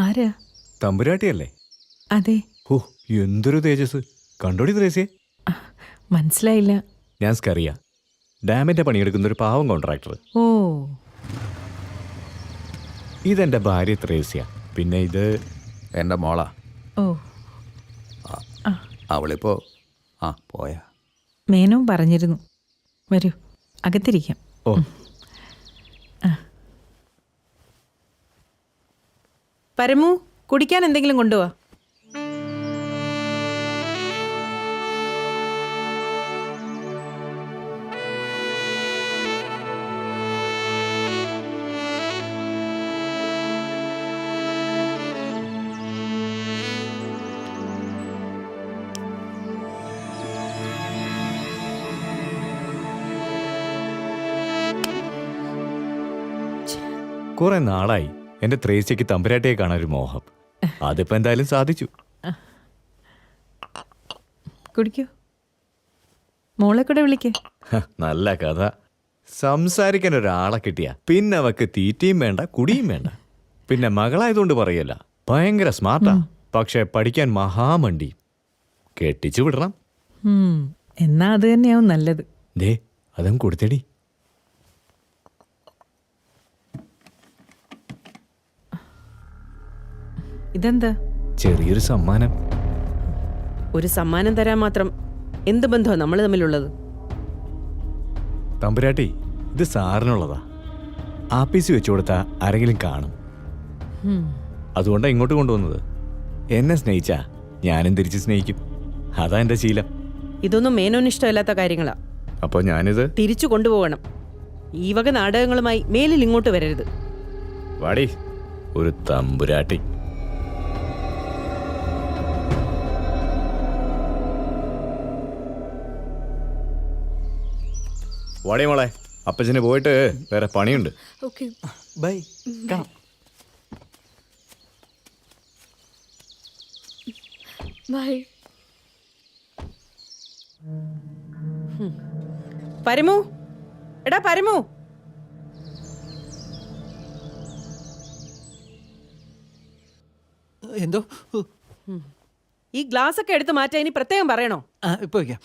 ആരാ? തമ്പുരാട്ടിയല്ലേ? അതെ. ഓ, എന്തൊരു തേജസ്! കണ്ടോടി ത്രേസ്യേ? മനസ്സിലായില്ല. ഞാൻ സ്കറിയ, ഡാമിന്റെ പണിയെടുക്കുന്ന ഒരു പാവം കോൺട്രാക്ടർ. ഓ, ഇതെന്റെ ഭാര്യ ത്രേസ്യ. പിന്നെ ഇത് എൻ്റെ മോളാ. ഓ. അവളിപ്പോ പോയാ. മേനോൻ പറഞ്ഞിരുന്നു. വരൂ, അകത്തിരിക്കാം. ഓ. പരമു, കുടിക്കാൻ എന്തെങ്കിലും കൊണ്ടുപോവാ. കുറെ നാളായി എന്റെ ത്രേസ്യക്ക് തമ്പുരാട്ടിയെ കാണാൻ ഒരു മോഹം. അതിപ്പോ എന്തായാലും സാധിച്ചു. കുടിക്കൂ. മോളെ കൂടെ വിളിക്കേ. നല്ല കഥ. സംസാരിക്കാൻ ഒരാളെ കിട്ടിയ പിന്നെ അവക്ക് തീറ്റയും വേണ്ട കുടിയും വേണ്ട. പിന്നെ മകളായതുകൊണ്ട് പറയല്ല, ഭയങ്കര സ്മാർട്ടാ. പക്ഷെ പഠിക്കാൻ മഹാമണ്ടി. കെട്ടിച്ചു വിടണം. എന്നാ അത് തന്നെയാവും നല്ലത്. ദേ, അതും കൊടുത്തേടി. ഇതെന്താ? ചെറിയൊരു സമ്മാനം. ഒരു സമ്മാനം തരാൻ മാത്രം എന്ത് ബന്ധമാണ് നമ്മൾ തമ്മിലുള്ളത്? തമ്പുരാട്ടി, ഇത് സാറിനുള്ളതാ. ആപ്പീസ് വെച്ചു കൊടുത്താ ആരെങ്കിലും കാണും. അതുകൊണ്ടാ ഇങ്ങോട്ട് കൊണ്ടുവന്നത്. എന്നെ സ്നേഹിച്ചാ ഞാനും തിരിച്ച് സ്നേഹിക്കും. അതാ എന്റെ ശീലം. ഇതൊന്നും മേനോന് ഇഷ്ടമല്ലാത്ത കാര്യങ്ങളാ. അപ്പൊ ഞാനിത് തിരിച്ചു കൊണ്ടുപോകണം. ഈ വക നാടകങ്ങളുമായി മേലിൽ ഇങ്ങോട്ട് വരരുത്. വാടി, ഒരു തമ്പുരാട്ടി. വാടി മോളെ, അപ്പച്ചന് പോയിട്ട് വേറെ പണിയുണ്ട്. ഓക്കെ, ബൈ, കാണാം. ബൈ. പരമു, എടാ പരമു. എന്തോ? ഈ ഗ്ലാസ് ഒക്കെ എടുത്ത് മാറ്റാൻ ഇനി പ്രത്യേകം പറയണോ? ഇപ്പൊ വയ്ക്കാം.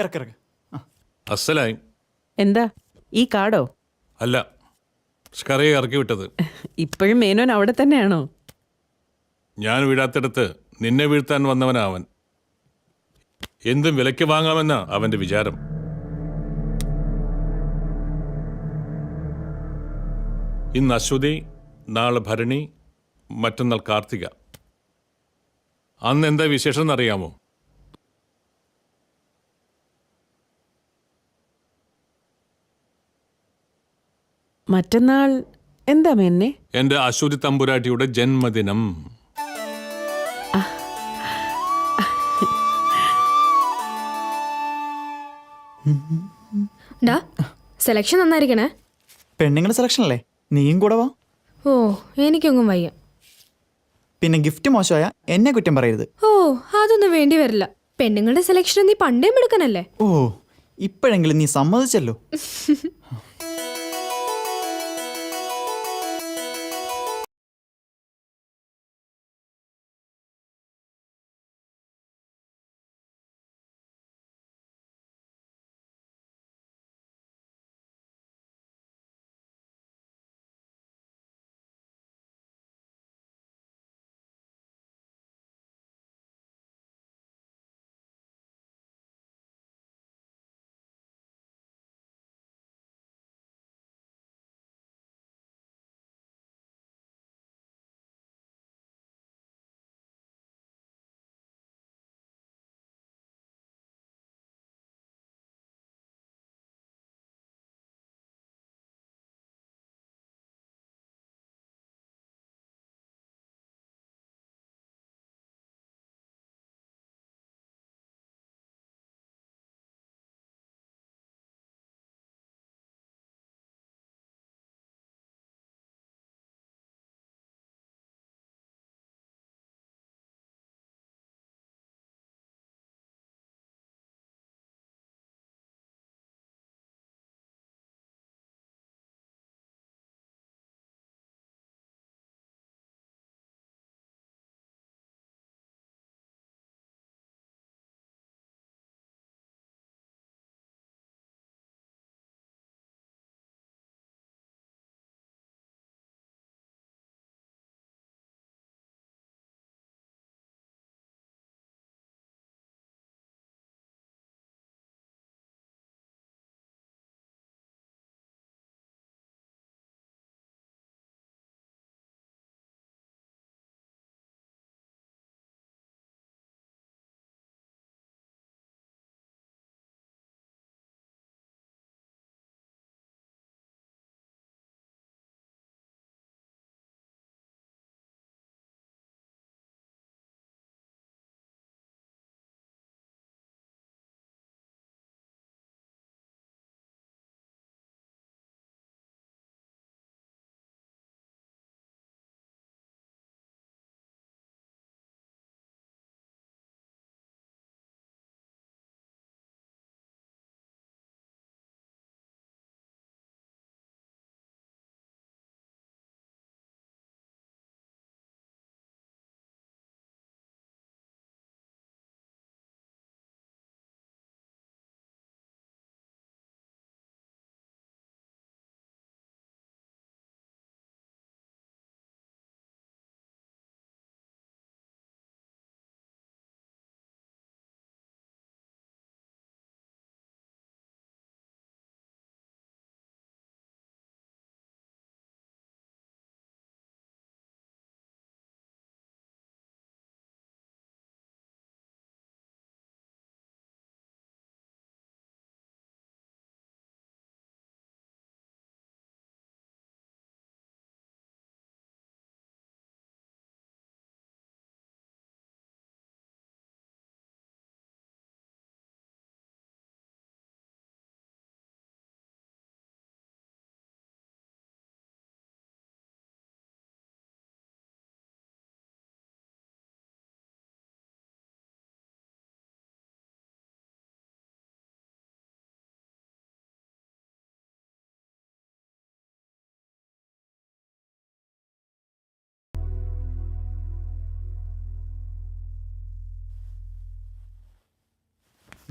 ഇറക്കിറക്ക്. അസലായി. എന്താ ഈ കാടോ? അല്ല, സ്കറിയെ ഇറക്കി വിട്ടത്. ഇപ്പോഴും മേനോൻ അവിടെ തന്നെയാണോ? ഞാൻ വീഴാത്തിടത്ത് നിന്നെ വീഴ്ത്താൻ വന്നവനാ അവൻ. എന്തും വിലയ്ക്ക് വാങ്ങാമെന്നാ അവന്റെ വിചാരം. ഇന്ന് അശ്വതി, നാളെ ഭരണി, മറ്റന്നാൾ കാർത്തിക. അന്ന് എന്താ വിശേഷം എന്നറിയാമോ? മറ്റന്നാൾ എന്താ മേന്നെ? എന്റെ അശ്വതി തമ്പുരാട്ടിയുടെ ജന്മദിനം. ഡാ, സെലക്ഷൻ നന്നായിരിക്കണേ. പെണ്ണുങ്ങളുടെ സെലക്ഷൻ അല്ലേ? നീയും കൂടെ വാ. ഓ, എനിക്കൊന്നും വയ്യ. പിന്നെ ഗിഫ്റ്റ് മോശമായ എന്നെ കുറ്റം പറയരുത്. ഓ, അതൊന്നും വേണ്ടി വരില്ല. പെണ്ണുങ്ങളുടെ സെലക്ഷൻ നീ പണ്ടേ എടുക്കണല്ലേ. ഓ, ഇപ്പോഴെങ്കിലും നീ സമ്മതിച്ചല്ലോ.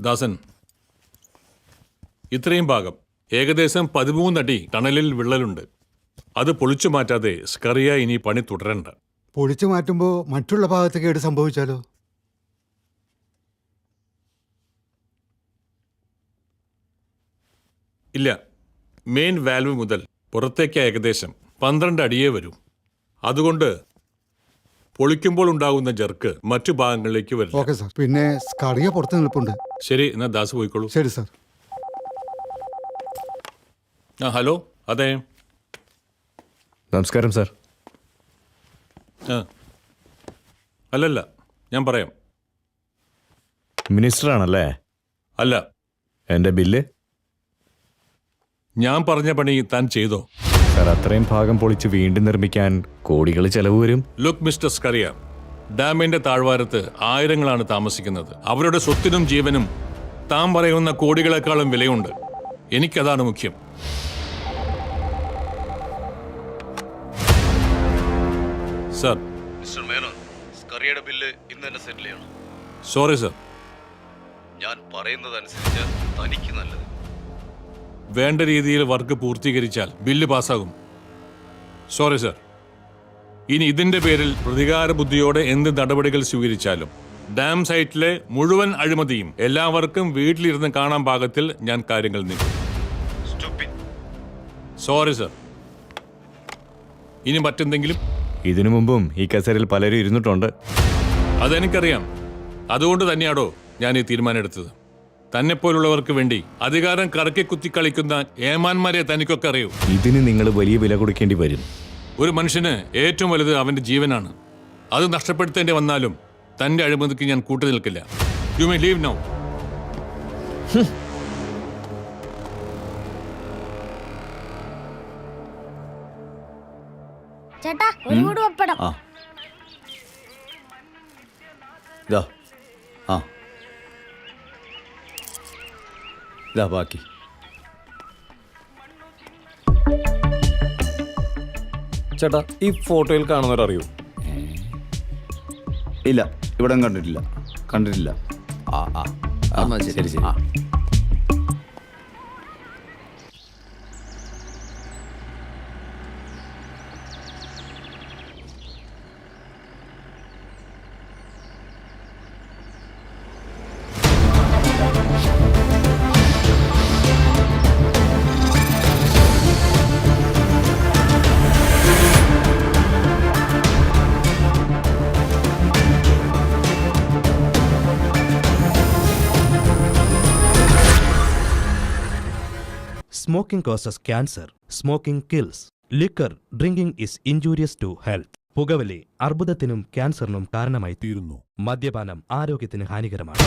ദാസൻ, ഇത്രയും ഭാഗം ഏകദേശം 13 അടി ടണലിൽ വിള്ളലുണ്ട്. അത് പൊളിച്ചു മാറ്റാതെ സ്കറിയ ഇനി പണി തുടരണ്ട. പൊളിച്ചു മാറ്റുമ്പോൾ മറ്റുള്ള ഭാഗത്ത് കേട് സംഭവിച്ചാലോ? ഇല്ല, മെയിൻ വാൽവ് മുതൽ പുറത്തേക്ക് ഏകദേശം 12 അടിയേ വരും. അതുകൊണ്ട് പൊളിക്കുമ്പോൾ ഉണ്ടാകുന്ന ജർക്ക് മറ്റു ഭാഗങ്ങളിലേക്ക് വരും. Okay sir. പിന്നെ സ്കറിയ പുറത്ത് നിൽപ്പുണ്ട്. ശരി, എന്നാ ദാസ് പോയിക്കോളൂ. ശരി സാർ. ആ, ഹലോ. അതെ. നമസ്കാരം സാർ. ആ, അല്ലല്ല, ഞാൻ പറയാം. മിനിസ്റ്ററാണല്ലേ? അല്ല. എൻ്റെ ബില്ല്? ഞാൻ പറഞ്ഞ പണി താൻ ചെയ്തോ? സാർ, അത്രയും ഭാഗം പൊളിച്ച് വീണ്ടും നിർമ്മിക്കാൻ കോടികൾ ചെലവ് വരും. ലുക്ക് മിസ്റ്റർ സ്കറിയ, ഡാമിന്റെ താഴ്വാരത്ത് ആയിരങ്ങളാണ് താമസിക്കുന്നത്. അവരുടെ സ്വത്തിനും ജീവനും താൻ പറയുന്ന കോടികളെക്കാളും വിലയുണ്ട്. എനിക്കതാണ് മുഖ്യം. സർ. മിസ്റ്റർ മേനോൻ, സ്കറിയയുടെ ബില്ല് ഇന്ന് തന്നെ സെറ്റിൽ ചെയ്യണം. Sorry sir. ഞാൻ പറയുന്നതനുസരിച്ച് തനിക്ക് നല്ലത്. വേണ്ട രീതിയിൽ വർക്ക് പൂർത്തീകരിച്ചാൽ ബില്ല് പാസ്സാകും. Sorry sir. ഇനി ഇതിന്റെ പേരിൽ പ്രതികാര ബുദ്ധിയോടെ എന്ത് നടപടികൾ സ്വീകരിച്ചാലും ഡാം സൈറ്റിലെ മുഴുവൻ അഴിമതിയും എല്ലാവർക്കും വീട്ടിലിരുന്ന് കാണാൻ പാകത്തിൽ ഞാൻ കാര്യങ്ങൾ നീക്കും. Sorry sir. ഇനി മറ്റെന്തെങ്കിലും? ഇതിനു മുമ്പും ഈ കസേരയിൽ പലരും ഇരുന്നിട്ടുണ്ട്. അതെനിക്കറിയാം. അതുകൊണ്ട് തന്നെയാണോ ഞാൻ ഈ തീരുമാനം എടുത്തത്. തന്നെപ്പോലുള്ളവർക്ക് വേണ്ടി അധികാരം കറക്കി കുത്തി കളിക്കുന്ന ഏമാന്മാരെ തനിക്കൊക്കെ അറിയൂ. ഇതിന് നിങ്ങൾ വലിയ വില കൊടുക്കേണ്ടി വരും. ഒരു മനുഷ്യന് ഏറ്റവും വലുത് അവന്റെ ജീവനാണ്. അത് നഷ്ടപ്പെടുത്തേണ്ടി വന്നാലും തന്റെ അഴിമതിക്ക് ഞാൻ കൂട്ടു നിൽക്കില്ല. You may leave now. ചേട്ടാ, ഒരു കൂട് പപ്പടം. ഇതാ ബാക്കി. ചേട്ടാ, ഈ ഫോട്ടോയിൽ കാണുന്നവരറിയോ? ഇല്ല, ഇവിടെ കണ്ടിട്ടില്ല. ശരി ശരി. Smoking causes cancer. Smoking kills. Liquor drinking is injurious to health. പുകവലി അർബുദത്തിനും ക്യാൻസറിനും കാരണമായി തീരുന്നു. മദ്യപാനം ആരോഗ്യത്തിന് ഹാനികരമാണ്.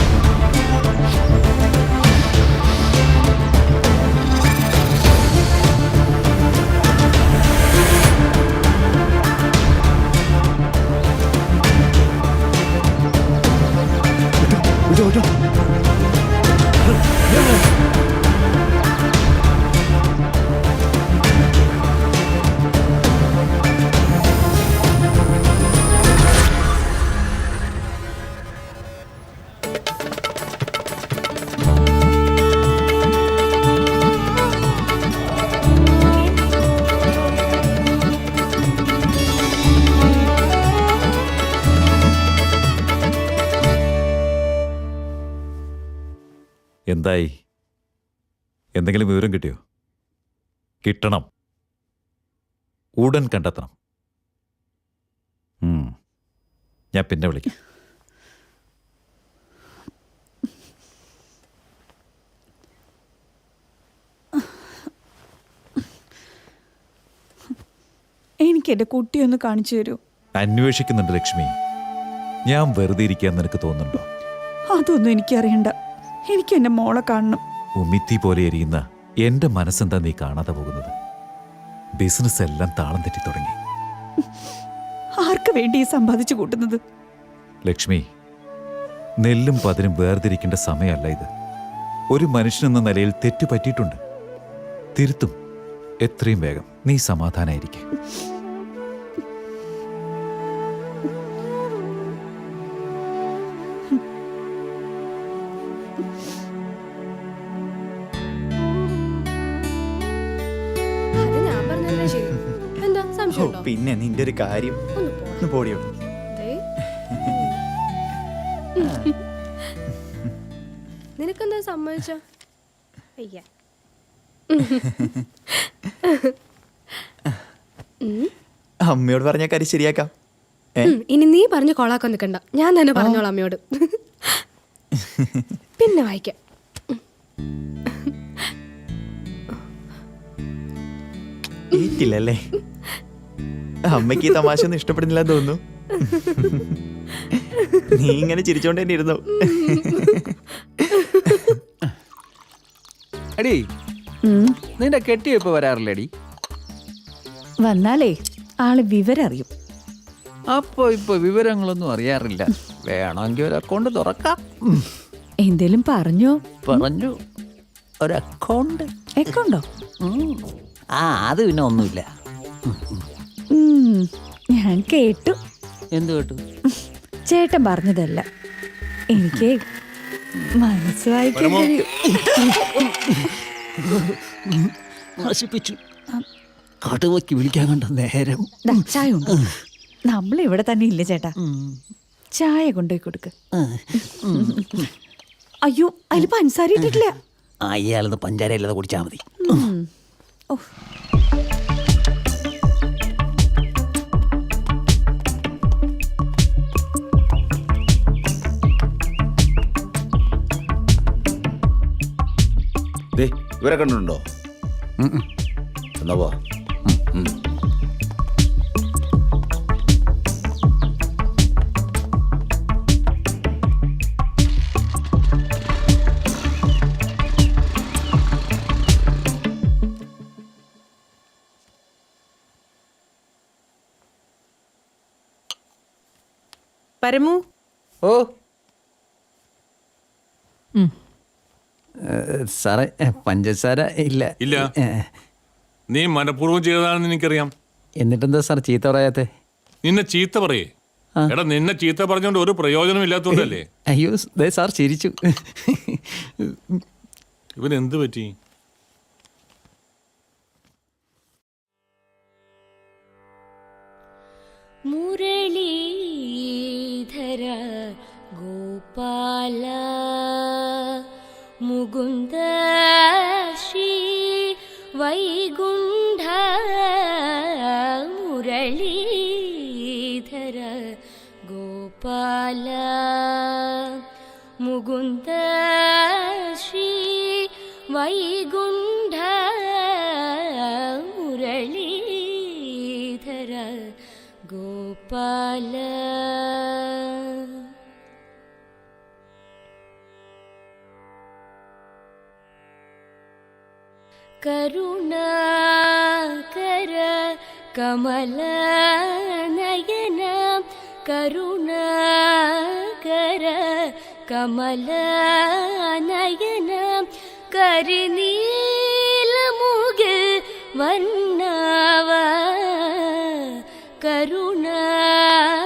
എന്തായി? എന്തെങ്കിലും വിവരം കിട്ടിയോ? കിട്ടണം. ഉടൻ കണ്ടെത്തണം. ഞാൻ പിന്നെ വിളിക്കാം. എനിക്ക് എന്റെ കുട്ടിയൊന്ന് കാണിച്ചു തരൂ. അന്വേഷിക്കുന്നുണ്ട് ലക്ഷ്മി. ഞാൻ വെറുതെ ഇരിക്കാൻ നിനക്ക് തോന്നുന്നുണ്ടോ? അതൊന്നും എനിക്കറിയണ്ട. എനിക്ക് എന്റെ മോളെ കാണണം. ഉമിത്തി പോലെ എരിയുന്ന എന്റെ മനസ്സെന്താ നീ കാണാതെ പോകുന്നത്? ബിസിനസ് എല്ലാം താളം തെറ്റി തുടങ്ങി. ആർക്ക് വേണ്ടി സമ്പാദിച്ചു കൂട്ടുന്നത്? ലക്ഷ്മി, നെല്ലും പതിരും വേർതിരിക്കേണ്ട സമയമല്ല ഇത്. ഒരു മനുഷ്യനെന്ന നിലയിൽ തെറ്റു പറ്റിയിട്ടുണ്ട്. തിരുത്തും. എത്രയും വേഗം. നീ സമാധാനായിരിക്കെ. സംശയമുണ്ടോ? പിന്നെ നിന്റെ ഒരു കാര്യം ഒന്ന് പോടിയോ. ദേ. നിനക്കെന്താ സമ്മതിച്ച? അയ്യ. അമ്മയോട് പറഞ്ഞ കാര്യം ശരിയാക്കാം. ഇനി നീ പറഞ്ഞു കൊളാക്കാൻ നിൽക്കണ്ട, ഞാൻ തന്നെ പറഞ്ഞോളാം അമ്മയോട്. പിന്നെ വായിക്കാം. ഏറ്റില്ലല്ലേ? അമ്മയ്ക്ക് ഈ തമാശ ഒന്നും ഇഷ്ടപ്പെടുന്നില്ല തോന്നുന്നു. നീ ഇങ്ങനെ ചിരിച്ചോണ്ട് തന്നെ ഇരുന്നു. അടി നിന്റെ കെട്ടി ഇപ്പൊ വരാറില്ലടി? വന്നാലേ ആള് വിവരം അറിയും. അപ്പൊ ഇപ്പൊ വിവരങ്ങളൊന്നും അറിയാറില്ല. വേണമെങ്കിൽ ഒരു അക്കൗണ്ട് തുറക്കാം. എന്തേലും പറഞ്ഞോ? പറഞ്ഞു, ഒരു അക്കൗണ്ട്. എക്കൗണ്ടോ? ആ, അത് പിന്നെ ഒന്നുമില്ല. ഞാൻ കേട്ടു. എന്ത് കേട്ടു? ചേട്ടൻ പറഞ്ഞതല്ല, എനിക്ക് മനസ്സ് വായിക്കാൻ കഴിയും. നശിപ്പിച്ചു. കടുവയ്ക്ക് വിളിക്കാൻ കണ്ട നേരം. ചായ ഉണ്ട്. നമ്മളിവിടെ തന്നെ ഇല്ല ചേട്ടാ. ചായ കൊണ്ടുപോയി കൊടുക്ക്. അയ്യോ, അതിൽ പഞ്ചസാര ഇട്ടിട്ടില്ല. അയാളത് പഞ്ചാര ഇല്ലാതെ കുടിച്ചാൽ മതി. ഇവരെ കണ്ടിട്ടുണ്ടോ? എന്നാ പോ. പരമു. ഓ സാറേ, പഞ്ചസാര ഇല്ല. ഇല്ല, നീ മനഃപൂർവ്വം ചെയ്തതാണെന്ന് എനിക്കറിയാം. എന്നിട്ടെന്താ സാർ ചീത്ത പറയാത്തെ? നിന്നെ ചീത്ത പറയേ? എടാ, നിന്നെ ചീത്ത പറഞ്ഞോണ്ട് ഒരു പ്രയോജനം ഇല്ലാത്തോണ്ടല്ലേ? അയ്യോ സാർ ചിരിച്ചു. ഇവൻ എന്ത് പറ്റി? മുരളീധര ഗോപാല മുകുന്ദ ശ്രീ വൈകുണ്ഠ മുരളീധര ഗോപാല മുകുന്ദ ശ്രീ വൈകുണ്ഠ മുരളീധര ഗോപാല. കരുണാകര കമല നയന കരുണാകര കമല നയന കരിനീലമുകിൽ വർണ്ണവ കരുണാകര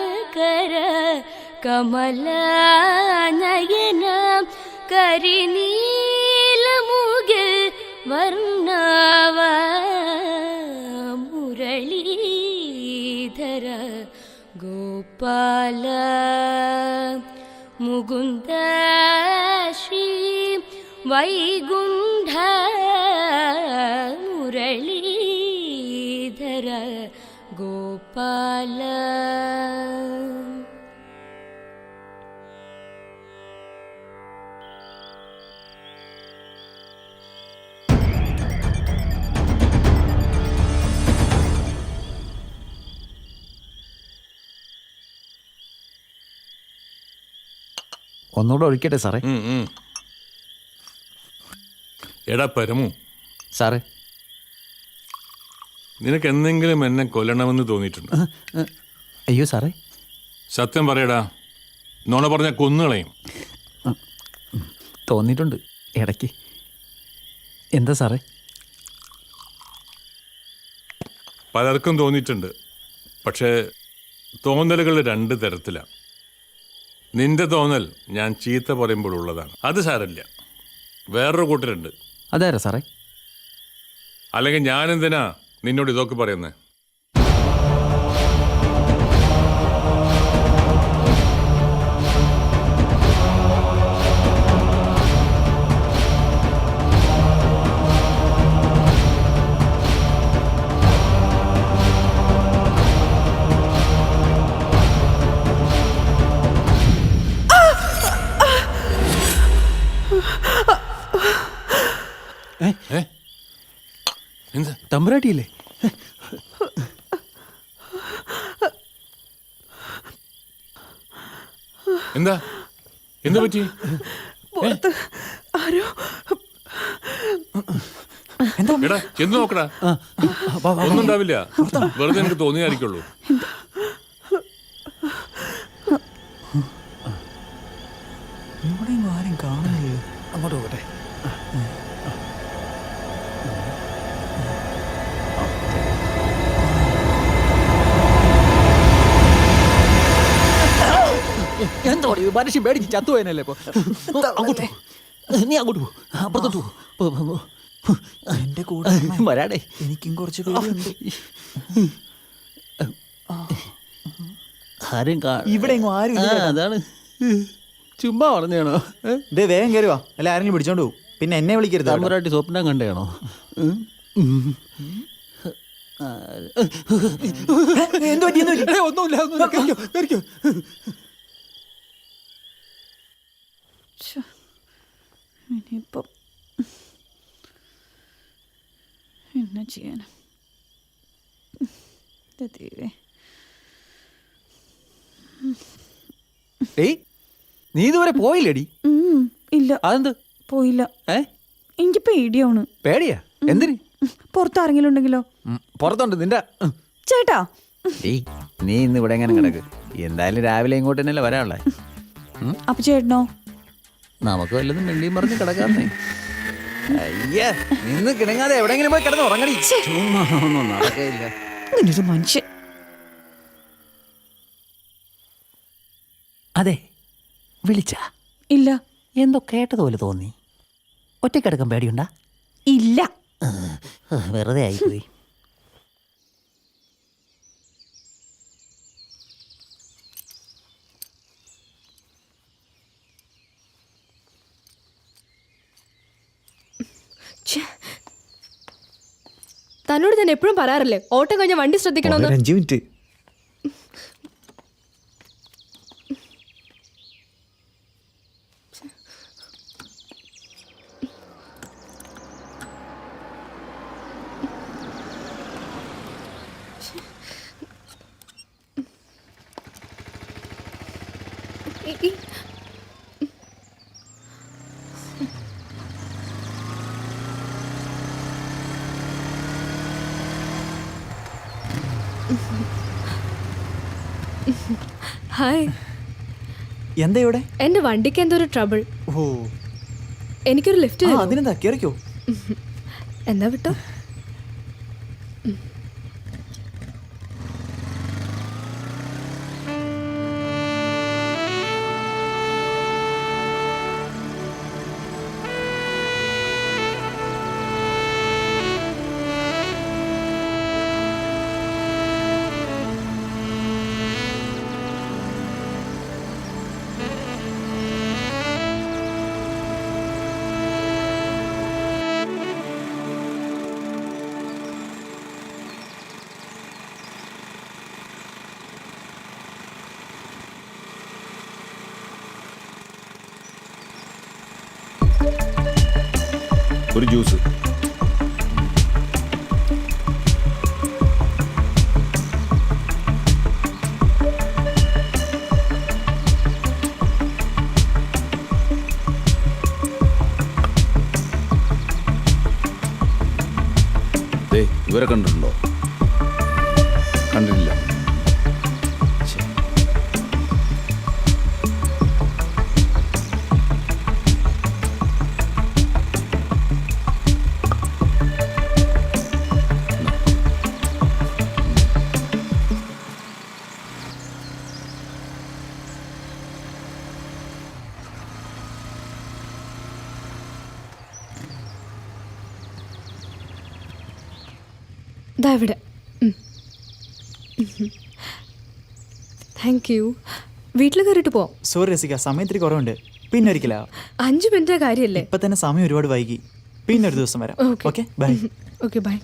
കമല നയന കരിനീലമുകിൽ വർണ്ണവ മുരളീധര ഗോപാല മുകുന്ദ ശ്രീ വൈകുണ്ഠ മുരളീധര ഗോപാല. ഒന്നുകൂടെ ഒഴിക്കട്ടെ സാറേ? എടാ പരമു, സാറേ, നിനക്ക് എന്തെങ്കിലും എന്നെ കൊല്ലണമെന്ന് തോന്നിയിട്ടുണ്ടോ? അയ്യോ സാറേ. സത്യം പറയടാ, നോണ പറഞ്ഞ കൊന്നുകളയും. തോന്നിയിട്ടുണ്ട് ഇടയ്ക്ക്. എന്താ സാറേ? പലർക്കും തോന്നിയിട്ടുണ്ട്. പക്ഷേ തോന്നലുകൾ രണ്ട് തരത്തിലാണ്. നിന്റെ തോന്നൽ ഞാൻ ചീത്ത പറയുമ്പോഴുള്ളതാണ്. അത് സാരമില്ല. വേറൊരു കൂട്ടരുണ്ട്. അതാരാ സാറേ? അല്ലെങ്കിൽ ഞാനെന്തിനാ നിന്നോട് ഇതൊക്കെ പറയുന്നത്? എന്താ തമ്പുരാട്ടിയില്ലേ? എന്താ എന്താ പറ്റി? ആരോ എടാ എന്ന് നോക്കടാ, ഒന്നും ഉണ്ടാവില്ല, വെറുതെ എനിക്ക് തോന്നിയായിരിക്കുള്ളൂ. ആരും കാണുന്നില്ല. അങ്ങോട്ട് പോകട്ടെ. എന്തോ മനുഷ്യൻ പേടിച്ച് ചത്തുപോയനല്ലേ ഇപ്പൊ. അങ്ങോട്ട് നീ അങ്ങോട്ട് പോ, അപ്പുറത്തോട്ട് പോ. എന്റെ കൂടെ വരാടേ. എനിക്കും കുറച്ച് പേരുണ്ട്. ആരും ഇവിടെ എങ്ങും ആരും ഇല്ല. അതാണ് ചുമ്മാ പറഞ്ഞാണോ? ദേ വേഗം കയറുവാ, അല്ല ആരെങ്കിലും പിടിച്ചോണ്ട് പോകും. പിന്നെ എന്നെ വിളിക്കരുത്. തമ്പുരാട്ടി സ്വപ്നം കണ്ടേണോ? ഒന്നുമില്ല. ഇനിയിപ്പം എന്നാ ചെയ്യാനാ? നീ ഇതുവരെ പോയില്ലേടി? ഇല്ല. അതെന്ത് പോയില്ല. എനിക്ക് പേടിയാണ്. പേടിയാ? എന്തിന്? പുറത്താരെങ്കിലും ഉണ്ടെങ്കിലോ? പുറത്തുണ്ട് നിന്റെ ചേട്ടാ. നീ ഇന്ന് ഇവിടെ എങ്ങനെ കിടക്ക്? എന്തായാലും രാവിലെ ഇങ്ങോട്ട് തന്നെയല്ലേ വരാനുള്ളേ. അപ്പൊ ചേട്ടനോ? നമുക്ക് വല്ലതും വെള്ളിയും പറഞ്ഞ് കിടക്കാന്നേ. അയ്യ, നിന്ന് കിടങ്ങാതെ എവിടെയെങ്കിലും പോയി കിടന്ന് ഉറങ്ങണി. ഒന്നും നടക്കയില്ല. ഇങ്ങനൊരു മനുഷ്യൻ. അതെ, വിളിച്ച ഇല്ല. എന്തോ കേട്ടതുപോലെ തോന്നി. ഒറ്റക്കിടക്കാൻ പേടിയുണ്ടാ? ഇല്ല. വെറുതെ ആയിപ്പോയി. തന്നോട് ഞാൻ എപ്പോഴും പറയാറില്ലേ ഓട്ടം കഴിഞ്ഞ വണ്ടി ശ്രദ്ധിക്കണമെന്ന്? 5 മിനിറ്റ്. ഹായ്. എന്താ ഇവിടെ? എന്റെ വണ്ടിക്ക് എന്തോ ഒരു ട്രബിൾ. ഓ, എനിക്കൊരു ലിഫ്റ്റ്. അതിനെന്താ, കേറിക്കോ. എന്നാ വിട്ടോ. ഒരു ജ്യൂസ്. ഇവരെ കണ്ടിട്ടുണ്ടോ? കണ്ടിട്ടില്ല. ദാ ഇവിടെ. Thank you. വീട്ടിൽ കയറിയിട്ട് പോവാം. സോറി രസിക, സമയത്തിന് കുറവുണ്ട്. പിന്നെ ഒരിക്കലാ. 5 മിനിറ്റ് കാര്യല്ലേ? ഇപ്പൊ തന്നെ സമയം ഒരുപാട് വൈകി. പിന്നെ ഒരു ദിവസം വരാം. Okay, bye. Okay, bye.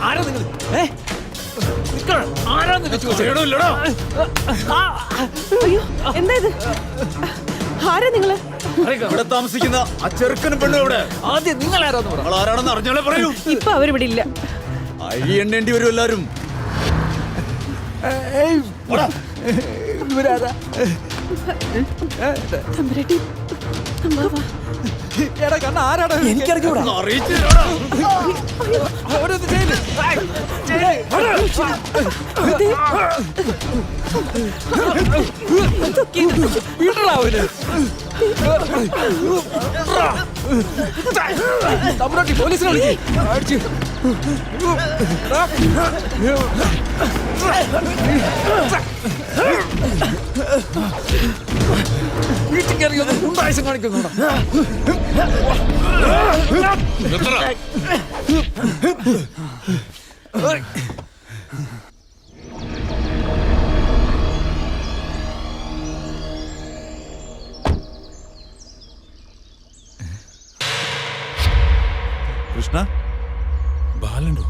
ആരാ നിങ്ങൾ? ആരാന്ന് ചോദിച്ചോ? അയ്യോ എന്താ ഇത്? ആരാ നിങ്ങള്? ഇവിടെ താമസിക്കുന്ന ആ ചെറുക്കനും പെണ്ണും ഇവിടെ. ആദ്യം നിങ്ങൾ ആരാന്ന് പറ. ആരാണെന്ന് അറിഞ്ഞാലേ പറയൂ. ഇപ്പൊ അവരിവിടെ ഇല്ല. അഴി എണ്ണേണ്ടി വരും എല്ലാരും. ഇവരാരാ? തമ്പുരാട്ടി, വാ, വാ. എടാ കണ്ണ ആരാടാ? എനിക്കറിഞ്ഞൂടാ. അവരൊന്ന് ചെയ്യില്ല. തമ്പുരാട്ടി പോലീസിനെ വിളിക്ക്. വീട്ടിൽ കയറി ഒന്ന് ഗുണ്ടായുസം കാണിക്കുന്നുണ്ടോ? കൃഷ്ണ, ബാലുണ്ടോ?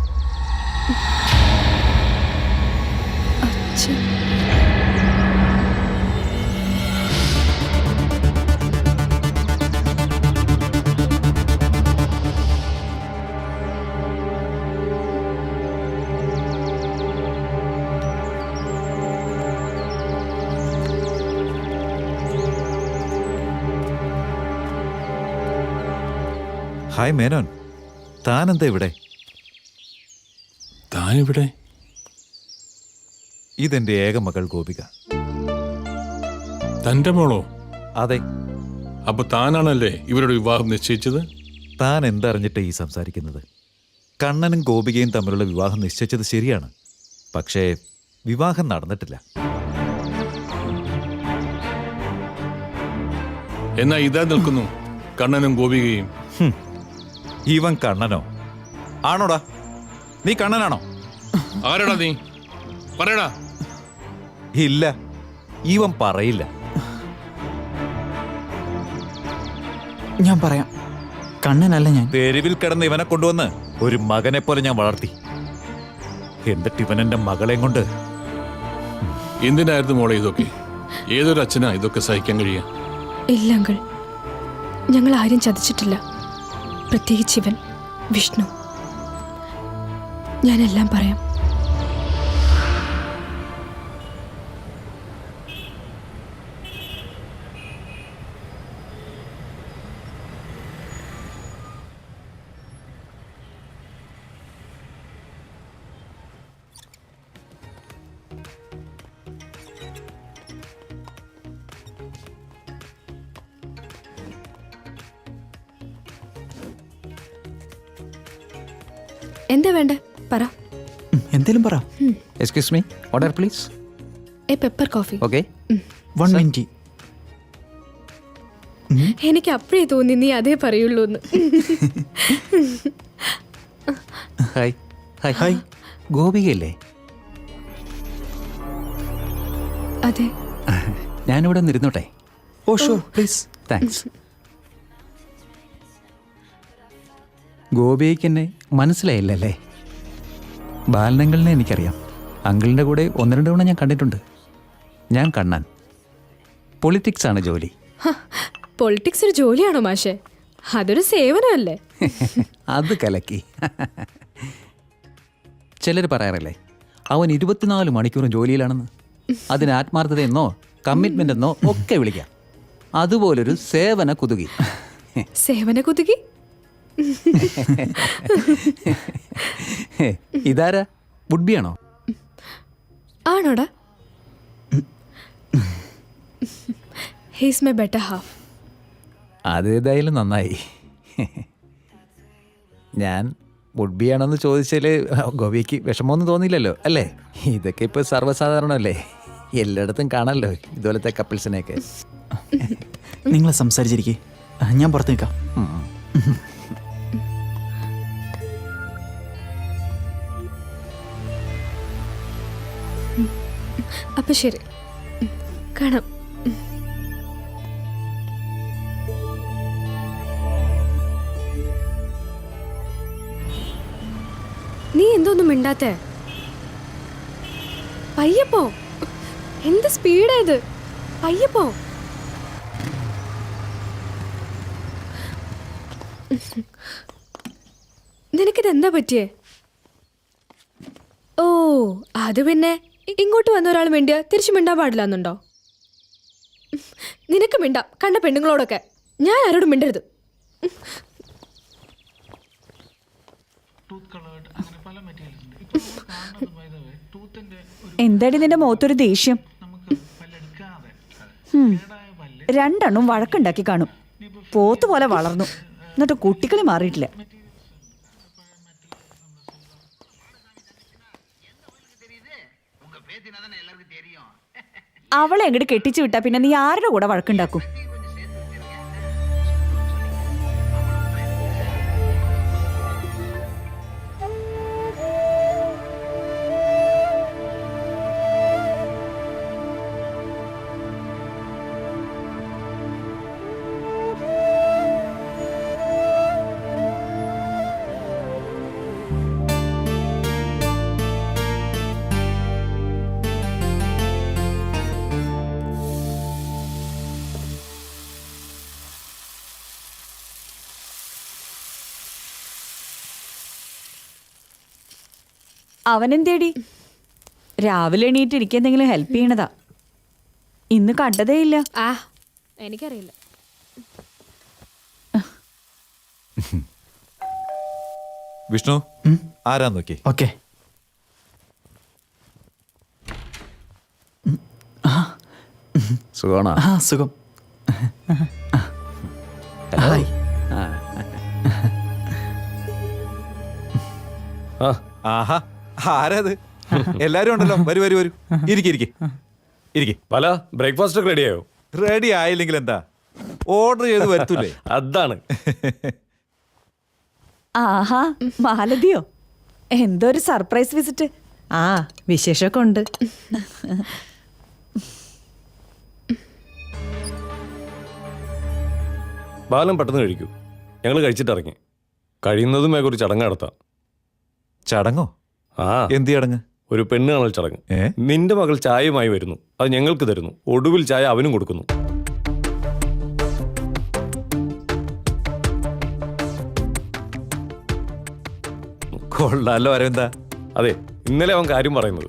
ഹായ് മേനോൻ, താനെന്താ ഇവിടെ? താനിവിടെ? ഇതെന്റെ ഏക മകൾ ഗോപിക. തന്റെ മോളോ? അതെ. അപ്പൊ താനാണല്ലേ ഇവരുടെ വിവാഹം നിശ്ചയിച്ചത്? താൻ എന്തറിഞ്ഞിട്ട് ഈ സംസാരിക്കുന്നത്? കണ്ണനും ഗോപികയും തമ്മിലുള്ള വിവാഹം നിശ്ചയിച്ചത് ശരിയാണ്, പക്ഷേ വിവാഹം നടന്നിട്ടില്ല. എന്നാ ഇതാ നിൽക്കുന്നു കണ്ണനും ഗോപികയും. ഇവൻ കണ്ണനോ? ആണോടാ? നീ കണ്ണനാണോ? ആരാടാ നീ? പറയടാ. ഇല്ല, ഇവൻ പറയില്ല. ഞാൻ പറയാം, കണ്ണനല്ല ഞാൻ. തെരുവിൽ കിടന്ന് ഇവനെ കൊണ്ടുവന്ന് ഒരു മകനെ പോലെ ഞാൻ വളർത്തി. എന്നിട്ട് ഇവൻ എന്റെ മകളെ കൊണ്ട്. എന്തിനായിരുന്നു മോളെ ഇതൊക്കെ? ഏതൊരു അച്ഛനാ ഇതൊക്കെ സഹിക്കാൻ കഴിയുക? ഇല്ല അങ്കിൾ, ഞങ്ങൾ ആരും ചതിച്ചിട്ടില്ല, പ്രത്യേകിച്ച് ഇവൻ വിഷ്ണു. ഞാനെല്ലാം പറയാം. എന്താ വേണ്ട പറ. എന്തേലും പറ. Excuse me, order please. A pepper coffee. Okay. 1 minute. എനിക്ക് അപ്പഴേ തോന്നി നീ അതേ പറയുള്ളൂ എന്ന്. ഹായ്. ഹായ്. ഹായ്. ഗോപികയല്ലേ? അതെ. ഞാനിവിടെ ഒന്ന് ഇരുന്നോട്ടെ? Oh sure, please. താങ്ക്സ്. ഗോപിക്ക് എന്നെ മനസ്സിലായില്ലല്ലേ? ബാലനങ്കിളിനെ എനിക്കറിയാം. അങ്കിളിൻ്റെ കൂടെ 1-2 തവണ ഞാൻ കണ്ടിട്ടുണ്ട്. ഞാൻ കണ്ണൻ. പൊളിറ്റിക്സ് ആണ് ജോലി. പൊളിറ്റിക്സ് ഒരു ജോലിയാണോ മാഷെ? അതൊരു സേവനമല്ലേ? അത് കലക്കി. ചിലർ പറയാറില്ലേ അവൻ 24 മണിക്കൂറും ജോലിയിലാണെന്ന്. അതിന് ആത്മാർത്ഥതയെന്നോ കമ്മിറ്റ്മെൻ്റ് എന്നോ ഒക്കെ വിളിക്കാം. അതുപോലൊരു സേവന കുതുകി. സേവന കുതുകി? ഇതാരാ? വുഡ്ബിയാണോ? ആണോടാ? He's my better half. അതേതായാലും നന്നായി. ഞാൻ വുഡ്ബിയാണെന്ന് ചോദിച്ചാൽ ഗോപിക്ക് വിഷമമൊന്നും തോന്നിയില്ലല്ലോ അല്ലേ? ഇതൊക്കെ ഇപ്പോൾ സർവ്വസാധാരണമല്ലേ, എല്ലായിടത്തും കാണാമല്ലോ ഇതുപോലത്തെ കപ്പിൾസിനെയൊക്കെ. നിങ്ങൾ സംസാരിച്ചിരിക്കേ, ഞാൻ പുറത്ത് നിൽക്കാം. അപ്പൊ ശരി, കാണാം. നീ എന്തോന്നും മിണ്ടാത്തേ? പയ്യപ്പോ, എന്ത് സ്പീഡാ ഇത്? പയ്യപ്പോ. നിനക്കിതെന്താ പറ്റിയേ? ഓ, അത് പിന്നെ ഇങ്ങോട്ട് വന്ന ഒരാൾ മിണ്ടിയ തിരിച്ചു മിണ്ടാൻ പാടില്ല എന്നുണ്ടോ? നിനക്ക് മിണ്ടാം, കണ്ട പെണ്ണുങ്ങളോടൊക്കെ. ഞാൻ ആരോടും മിണ്ടരുത്. എന്താടി നിന്റെ മുഖത്തൊരു ദേഷ്യം? രണ്ടെണ്ണം വഴക്കുണ്ടാക്കി കാണും. പോത്ത് പോലെ വളർന്നു, എന്നിട്ട് കുട്ടികളെ മാറിയിട്ടില്ല. അവളെ എങ്ങോട്ട് കെട്ടിച്ചു വിട്ടാ പിന്നെ നീ ആരുടെ കൂടെ വഴക്കുണ്ടാക്കും? അവനെന്തേടി? രാവിലെ എണീറ്റ് എനിക്കെന്തെങ്കിലും ഹെൽപ്പ് ചെയ്യണതാ. ഇന്ന് കണ്ടതേ ഇല്ല. ആ, എനിക്കറിയില്ല. വിഷ്ണു ആരാ നോക്കി. ഓക്കെ. സുഖമാണോ? ആ, സുഖം. ഹായ്. ആഹാ, ആരാത്? എല്ലാരും ഉണ്ടല്ലോ. വരൂ വരൂ വരൂ, ഇരിക്കെ. പല ബ്രേക്ക്ഫാസ്റ്റ് ഒക്കെ റെഡിയായോ? റെഡി ആയില്ലെങ്കിൽ എന്താ, ഓർഡർ ചെയ്ത് വരത്തൂലേ? അതാണ്. ആഹാ, മാലതിയോ? എന്തൊരു സർപ്രൈസ് വിസിറ്റ്. ആ, വിശേഷമൊക്കെ ഉണ്ട്. ബാലം പെട്ടെന്ന് കഴിക്കൂ. ഞങ്ങൾ കഴിച്ചിട്ടിറങ്ങി. കഴിയുന്നതും ഒരു ചടങ്ങ് നടത്താം. ചടങ്ങോ? ആ, എന്ത് ചടങ്ങ്? ഒരു പെണ്ണ് കാണൽ ചടങ്ങ്. നിന്റെ മകൾ ചായയുമായി വരുന്നു, അത് ഞങ്ങൾക്ക് തരുന്നു, ഒടുവിൽ ചായ അവനും കൊടുക്കുന്നു. കൊള്ളാലോ അരവിന്ദ. അതെ, ഇന്നലെ അവൻ കാര്യം പറയുന്നത്.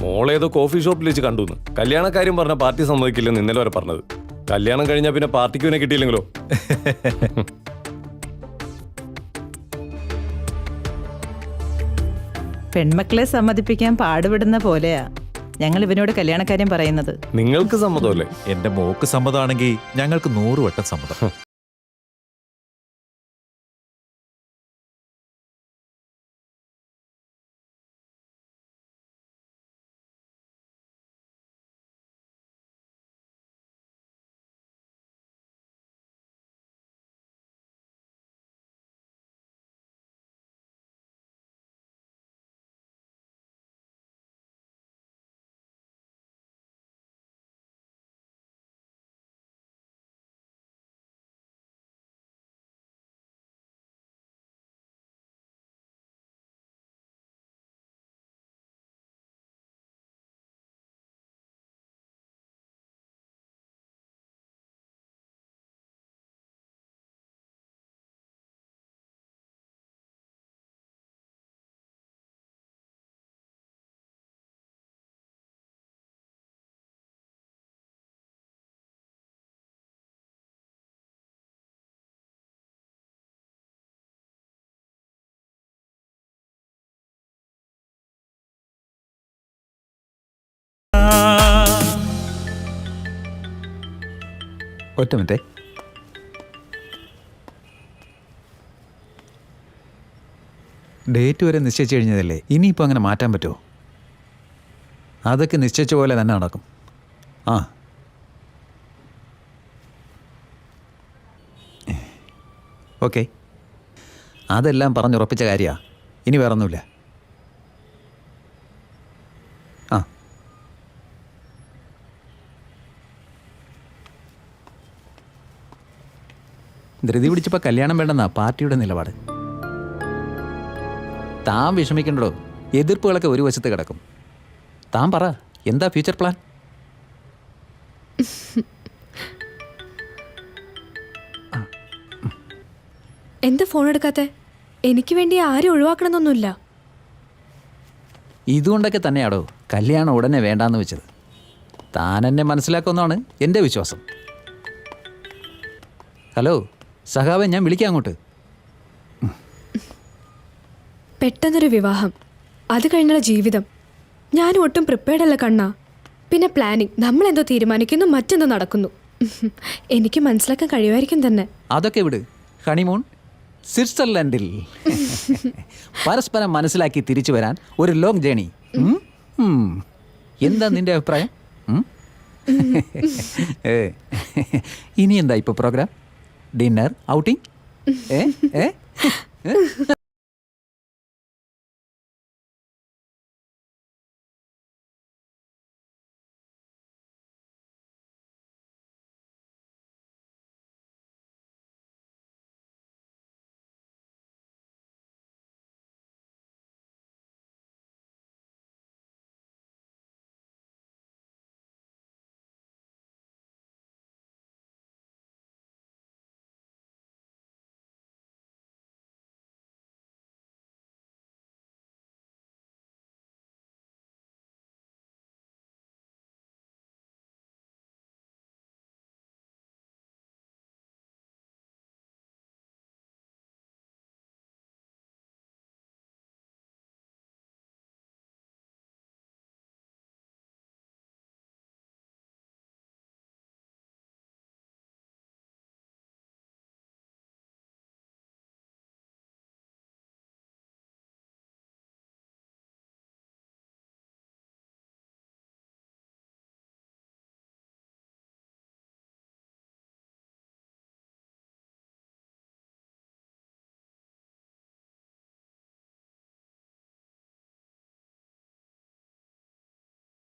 മോളേതോ കോഫി ഷോപ്പിൽ വെച്ച് കണ്ടുന്ന്. കല്യാണക്കാര്യം പറഞ്ഞ പാർട്ടി സമ്മതിക്കില്ലെന്ന് ഇന്നലെ വരെ പറഞ്ഞത്. കല്യാണം കഴിഞ്ഞാൽ പിന്നെ പാർട്ടിക്ക് പിന്നെ കിട്ടിയില്ലെങ്കിലോ? പെൺമക്കളെ സമ്മതിപ്പിക്കാൻ പാടുപെടുന്ന പോലെയാ ഞങ്ങൾ ഇവനോട് കല്യാണക്കാര്യം പറയുന്നത്. നിങ്ങൾക്ക് സമ്മതമല്ലേ? എന്റെ മോക്ക് സമ്മതമാണെങ്കിൽ ഞങ്ങൾക്ക് 100 വട്ടം സമ്മതം. ഒറ്റ മിനിറ്റേ. ഡേറ്റ് വരെ നിശ്ചയിച്ചു കഴിഞ്ഞതല്ലേ, ഇനിയിപ്പോൾ അങ്ങനെ മാറ്റാൻ പറ്റുമോ? അതൊക്കെ നിശ്ചയിച്ച പോലെ തന്നെ നടക്കും. ആ, ഓക്കെ. അതെല്ലാം പറഞ്ഞുറപ്പിച്ച കാര്യമാണ്. ഇനി വേറൊന്നുമില്ല. ആ, ധൃതി പിടിച്ചപ്പോൾ കല്യാണം വേണ്ടെന്നാ പാർട്ടിയുടെ നിലപാട്. താൻ വിഷമിക്കണ്ടോ, എതിർപ്പുകളൊക്കെ ഒരു വശത്ത് കിടക്കും. താൻ പറ, എന്താ ഫ്യൂച്ചർ പ്ലാൻ? എന്താ ഫോൺ എടുക്കാത്തെ? എനിക്ക് വേണ്ടി ആരും ഒഴിവാക്കണമെന്നൊന്നുമില്ല. ഇതുകൊണ്ടൊക്കെ തന്നെയാടോ കല്യാണം ഉടനെ വേണ്ടാന്ന് വെച്ചത്. താൻ എന്നെ മനസ്സിലാക്കുമെന്നാണ് എൻ്റെ വിശ്വാസം. ഹലോ സഖാവെ, ഞാൻ വിളിക്കാം അങ്ങോട്ട്. പെട്ടെന്നൊരു വിവാഹം, അത് കഴിഞ്ഞുള്ള ജീവിതം. ഞാനും ഒട്ടും പ്രിപ്പയർഡ് അല്ല കണ്ണാ. പിന്നെ പ്ലാനിങ്, നമ്മളെന്തോ തീരുമാനിക്കുന്നു, മറ്റെന്തോ നടക്കുന്നു. എനിക്ക് മനസ്സിലാക്കാൻ കഴിയുമായിരിക്കും തന്നെ. അതൊക്കെ വിട്. ഹണിമൂൺ സ്വിറ്റ്സർലൻഡിൽ. പരസ്പരം മനസ്സിലാക്കി തിരിച്ചു വരാൻ ഒരു ലോങ് ജേണി. എന്താ നിന്റെ അഭിപ്രായം? ഇനി എന്താ ഇപ്പൊ പ്രോഗ്രാം? Dinner, outing?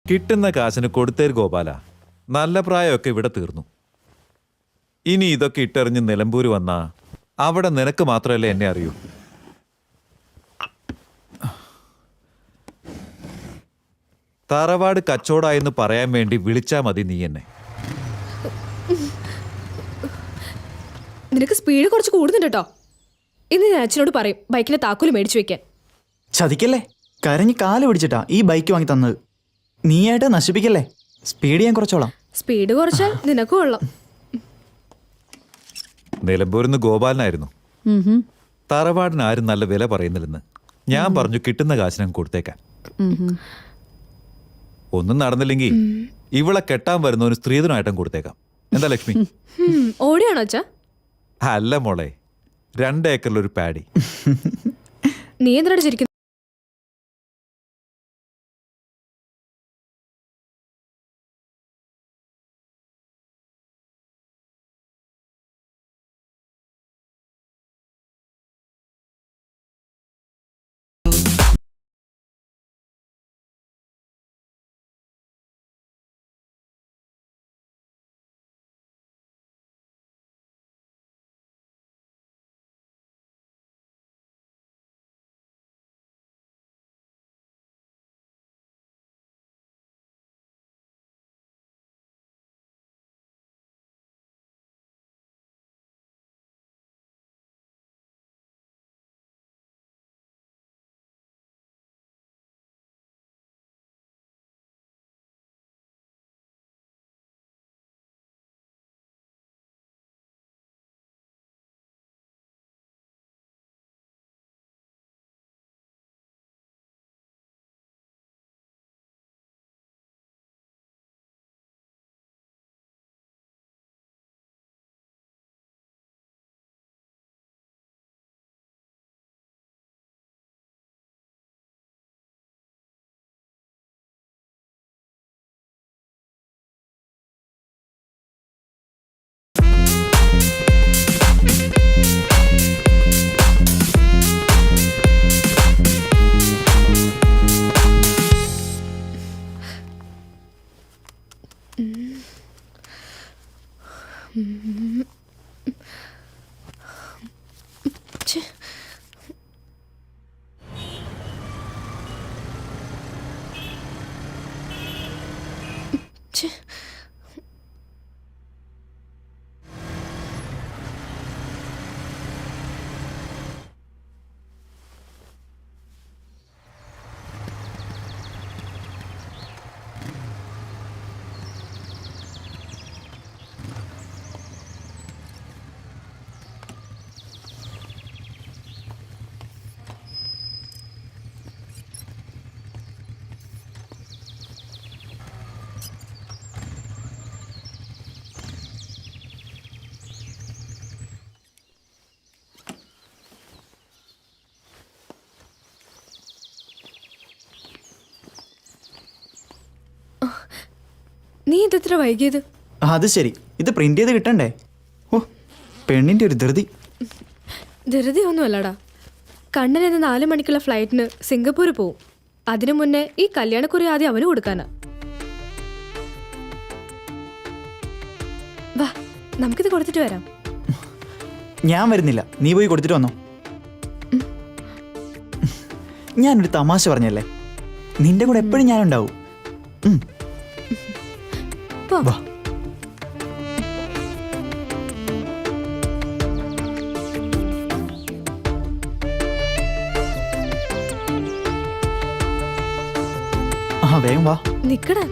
കിട്ടുന്ന കാശിന് കൊടുത്തേര് ഗോപാല. നല്ല പ്രായമൊക്കെ ഇവിടെ തീർന്നു. ഇനി ഇതൊക്കെ ഇട്ടെറിഞ്ഞ് നിലമ്പൂര് വന്നാ അവിടെ നിനക്ക് മാത്രമല്ലേ എന്നെ അറിയൂ. തറവാട് കച്ചവടമായെന്ന് പറയാൻ വേണ്ടി വിളിച്ചാ മതി നീ എന്നെ. നിനക്ക് സ്പീഡ് കുറച്ച് കൂടുന്നുണ്ട് കേട്ടോ. ഇന്ന് ഞാൻ അച്ഛനോട് പറയും ബൈക്കിന്റെ താക്കോല് മേടിച്ചു വെക്കാൻ. ചതിക്കല്ലേ, കരഞ്ഞ് കാല് പിടിച്ചിട്ടാ ഈ ബൈക്ക് വാങ്ങി തന്നത്. നീയായിട്ട് നശിപ്പിക്കല്ലേ, സ്പീഡ് ഞാൻ കുറച്ചോളാം. സ്പീഡ് കുറച്ചാൽ നിനക്ക് കൊള്ളാം. നിലമ്പൂരിന്ന് ഗോപാലനായിരുന്നു. തറവാടിന് ആരും നല്ല വില പറയുന്നില്ലെന്ന് ഞാൻ പറഞ്ഞു. കിട്ടുന്ന കാശിനും കൊടുത്തേക്കാൻ. ഒന്നും നടന്നില്ലെങ്കിൽ ഇവളെ കെട്ടാൻ വരുന്നവന് സ്ത്രീധനമായിട്ടും കൊടുത്തേക്കാം. എന്താ ലക്ഷ്മി? ഓടിയാണോ അച്ഛാ? അല്ല മോളെ, 2 ഏക്കറിലൊരു പാടി. നീ എന്തിനാണ് ശരിക്കും ഛെ. നീ ഇതെത്ര വൈകിയത്? അത് ശരി, ഇത് പ്രിന്റ് ചെയ്ത് കിട്ടണ്ടേ? ഓ, പെണ്ണിന്റെ ഒരു ധൃതി. ധൃതി ഒന്നുമല്ലടാ. കണ്ണൻ ഇന്ന് 4 മണിക്കുള്ള ഫ്ലൈറ്റിന് സിംഗപ്പൂർ പോവും. അതിനു മുന്നേ ഈ കല്യാണക്കുറി ആദ്യം അവന് കൊടുക്കാനാ. വാ, നമുക്കിത് കൊടുത്തിട്ട് വരാം. ഞാൻ വരുന്നില്ല, നീ പോയി കൊടുത്തിട്ട് വന്നോ. ഞാനൊരു തമാശ പറഞ്ഞല്ലേ, നിന്റെ കൂടെ എപ്പോഴും ഞാനുണ്ടാവും. വാ. ആ, വേഗം വാ. നിക്കടാ.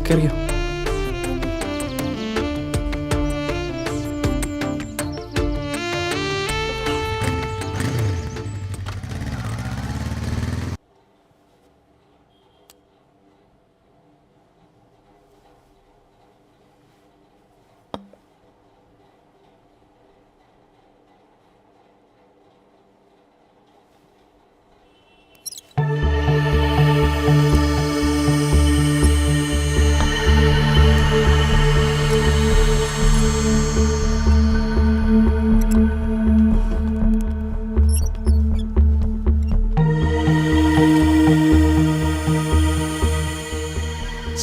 കേറിയോ.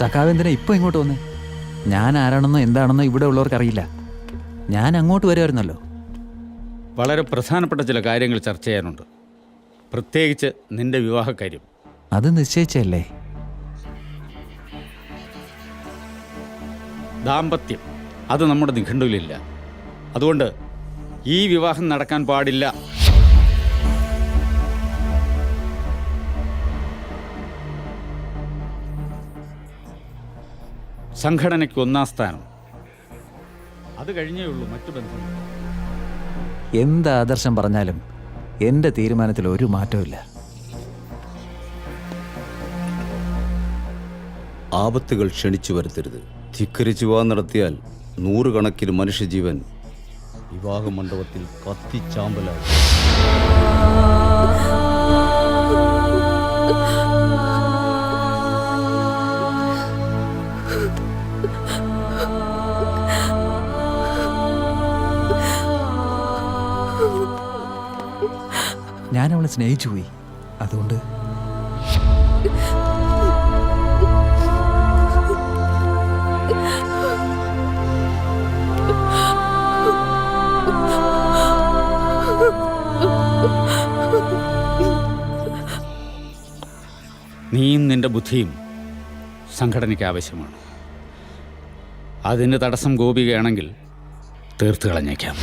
സഖാവേന്ദ്രൻ ഇപ്പോൾ ഇങ്ങോട്ട് വന്നേ? ഞാൻ ആരാണെന്നോ എന്താണെന്നോ ഇവിടെ ഉള്ളവർക്ക് അറിയില്ല. ഞാൻ അങ്ങോട്ട് വരുമായിരുന്നല്ലോ. വളരെ പ്രധാനപ്പെട്ട ചില കാര്യങ്ങൾ ചർച്ച ചെയ്യാനുണ്ട്, പ്രത്യേകിച്ച് നിന്റെ വിവാഹക്കാര്യം. അത് നിശ്ചയിച്ചല്ലേ? ദാമ്പത്യം അത് നമ്മുടെ നിഘണ്ടുവിലില്ല. അതുകൊണ്ട് ഈ വിവാഹം നടക്കാൻ പാടില്ല. സംഘടനയ്ക്ക് 1-ാം സ്ഥാനം. അത് കഴിഞ്ഞേ ഉള്ളൂ മറ്റു ബന്ധങ്ങൾ. എന്ത് ആദർശം പറഞ്ഞാലും എൻ്റെ തീരുമാനത്തിൽ ഒരു മാറ്റമില്ല. ആപത്തുകൾ ക്ഷണിച്ചു വരുത്തരുത്. ധിക്കരിച്ച് വിവാഹം നടത്തിയാൽ 100 കണക്കിന് മനുഷ്യജീവൻ വിവാഹ മണ്ഡപത്തിൽ കത്തിച്ചാമ്പലാകും. ഞാൻ അവളെ സ്നേഹിച്ചു പോയി. അതുകൊണ്ട് നീയും നിന്റെ ബുദ്ധിയും സംഘടനയ്ക്ക് ആവശ്യമാണ്. അതിന് തടസ്സം ഗോപികയാണെങ്കിൽ തീർത്ത് കളഞ്ഞേക്കാം.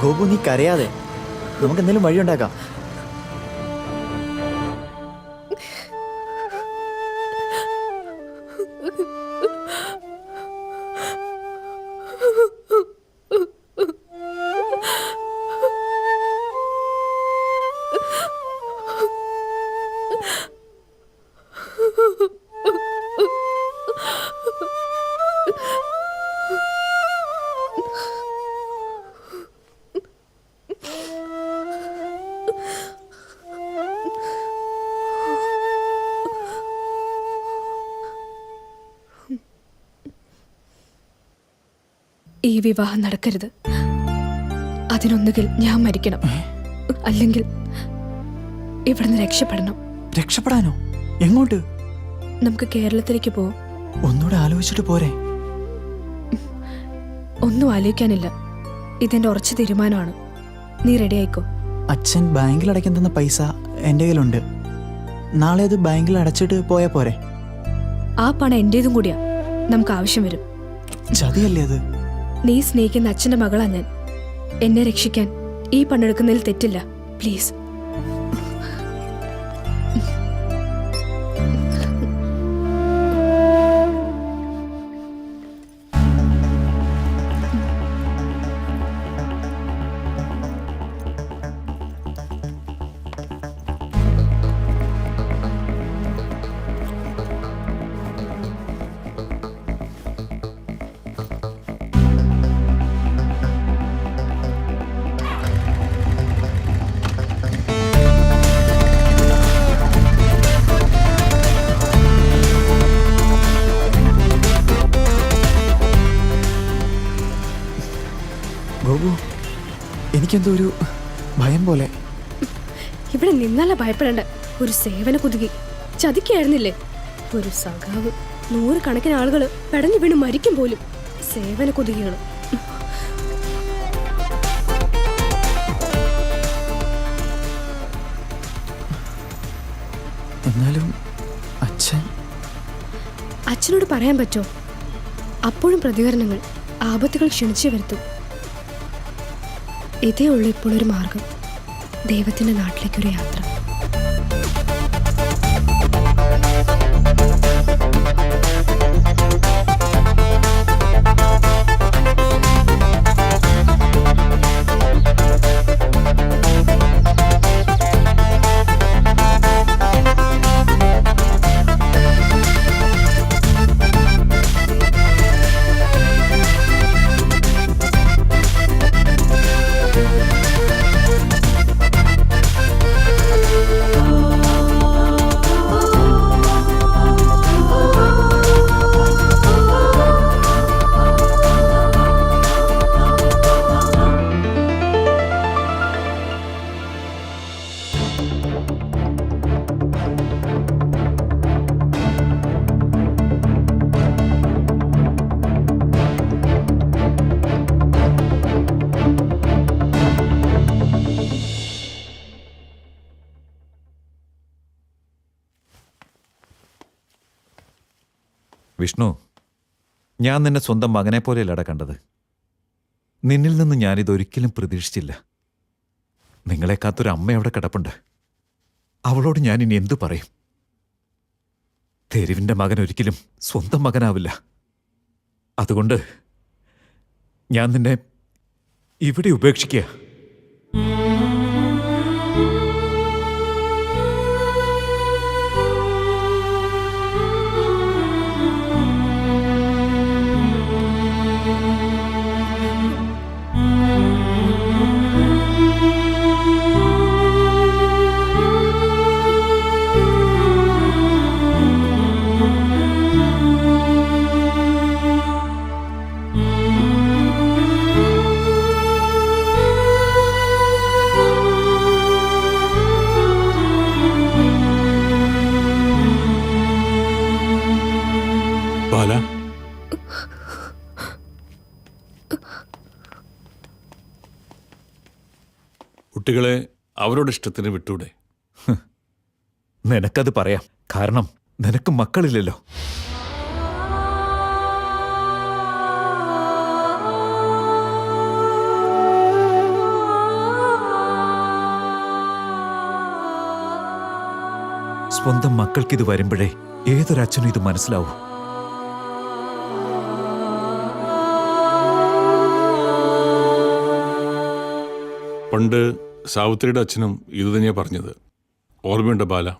ഗോപു, നീ കരയാതെ, നമുക്ക് എന്തെങ്കിലും വഴിയുണ്ടാക്കാം. ഈ വിവാഹം നടക്കരുത്. അതിനൊന്നുകിൽ ഞാൻ മരിക്കണം, അല്ലെങ്കിൽ ഇവിടുന്ന് രക്ഷപ്പെടണം. രക്ഷപ്പെടാനോ? എങ്ങോട്ട്? നമുക്ക് കേരളത്തിലേക്ക് പോവാം. ഒന്നുകൂടെ ആലോചിച്ചിട്ട് പോരെ? ഒന്നും ആലോചിക്കാനില്ല. ഇതെന്റെ ഉറച്ച തീരുമാനമാണ്. നീ റെഡി ആയിക്കോ. അച്ഛൻ ബാങ്കിൽ അടയ്ക്കാൻ തന്ന പൈസ എൻ്റെ കയ്യിലുണ്ട്. നാളെ അത് ബാങ്കിൽ അടച്ചിട്ട് പോയാൽ പോരെ? ആ പണം എന്റേതും കൂടിയാ. നമുക്ക് ആവശ്യം വരും. ചതിയല്ലേ അത്? നീ സ്നേഹിക്കുന്ന അച്ഛന്റെ മകളാ ഞാൻ. എന്നെ രക്ഷിക്കാൻ ഈ പണെടുക്കുന്നതിൽ തെറ്റില്ല. പ്ലീസ്. ഗോപു, എനിക്കെന്തോ ഒരു ഭയം പോലെ. ഇവിടെ നിന്നല്ല ഭയപ്പെടേണ്ട. ഒരു സേവന കുതുകി ചതിക്കായിരുന്നില്ലേ? ഒരു സഖാവ്. 100 കണക്കിന് ആളുകൾ പെടഞ്ഞു വീണ് മരിക്കും പോലും. സേവന കുതുകികൾ. എന്നാലും അച്ഛനോട് പറയാൻ പറ്റോ? അപ്പോഴും പ്രതികരണങ്ങൾ ആപത്തുകൾ ക്ഷണിച്ചു വരുത്തും. ഇതേ ഉള്ളൂ ഇപ്പോൾ ഒരു മാർഗം. ദൈവത്തിന്റെ നാട്ടിലേക്കൊരു യാത്ര. വിഷ്ണു, ഞാൻ നിന്നെ സ്വന്തം മകനെ പോലെയല്ലട കണ്ടത്. നിന്നിൽ നിന്ന് ഞാനിതൊരിക്കലും പ്രതീക്ഷിച്ചില്ല. നിങ്ങളെ കാത്തൊരു അമ്മ അവിടെ കിടപ്പുണ്ട്. അവളോട് ഞാൻ ഇനി എന്തു പറയും? തെരുവിൻ്റെ മകൻ ഒരിക്കലും സ്വന്തം മകനാവില്ല. അതുകൊണ്ട് ഞാൻ നിന്നെ ഇവിടെ ഉപേക്ഷിക്കുക. ബാല, കുട്ടികളെ അവരുടെ ഇഷ്ടത്തിന് വിട്ടൂടെ? നിനക്കത് പറയാം. കാരണം നിനക്ക് മക്കളില്ലല്ലോ. സ്വന്തം മക്കൾക്കിത് വരുമ്പോഴേ ഏതൊരച്ഛനും ഇത് മനസ്സിലാവൂ. പണ്ട് സാവിത്രിയുടെ അച്ഛനും ഇത് തന്നെയാ പറഞ്ഞത്. ഓർമ്മയുണ്ട് ബാല?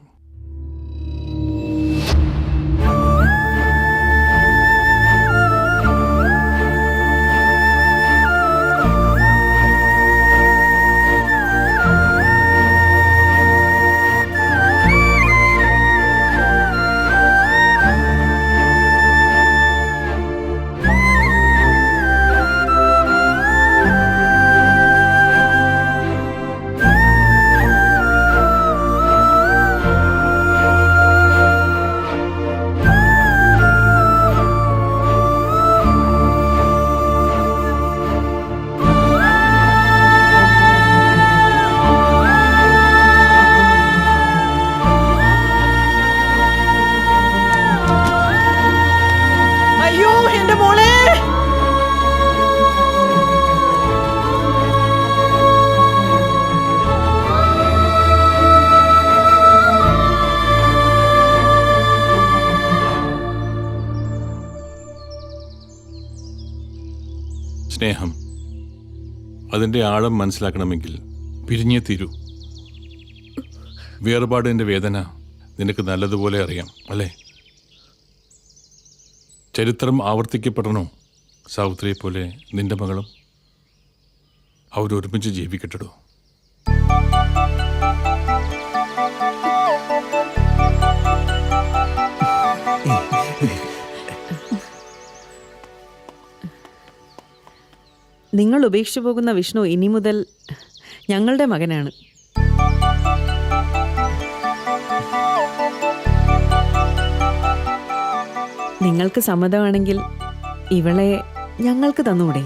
അതിൻ്റെ ആഴം മനസ്സിലാക്കണമെങ്കിൽ പിരിഞ്ഞേ തീരൂ. വേർപാടിൻ്റെ വേദന നിനക്ക് നല്ലതുപോലെ അറിയാം അല്ലേ? ചരിത്രം ആവർത്തിക്കപ്പെടണോ സാവിത്രിയെ പോലെ നിന്റെ മകളും? അവരൊരുമിച്ച് ജീവിക്കട്ടോ. നിങ്ങൾ ഉപേക്ഷിച്ചു പോകുന്ന വിഷ്ണു ഇനി മുതൽ ഞങ്ങളുടെ മകനാണ്. നിങ്ങൾക്ക് സമ്മതമാണെങ്കിൽ ഇവളെ ഞങ്ങൾക്ക് തന്നൂടെ?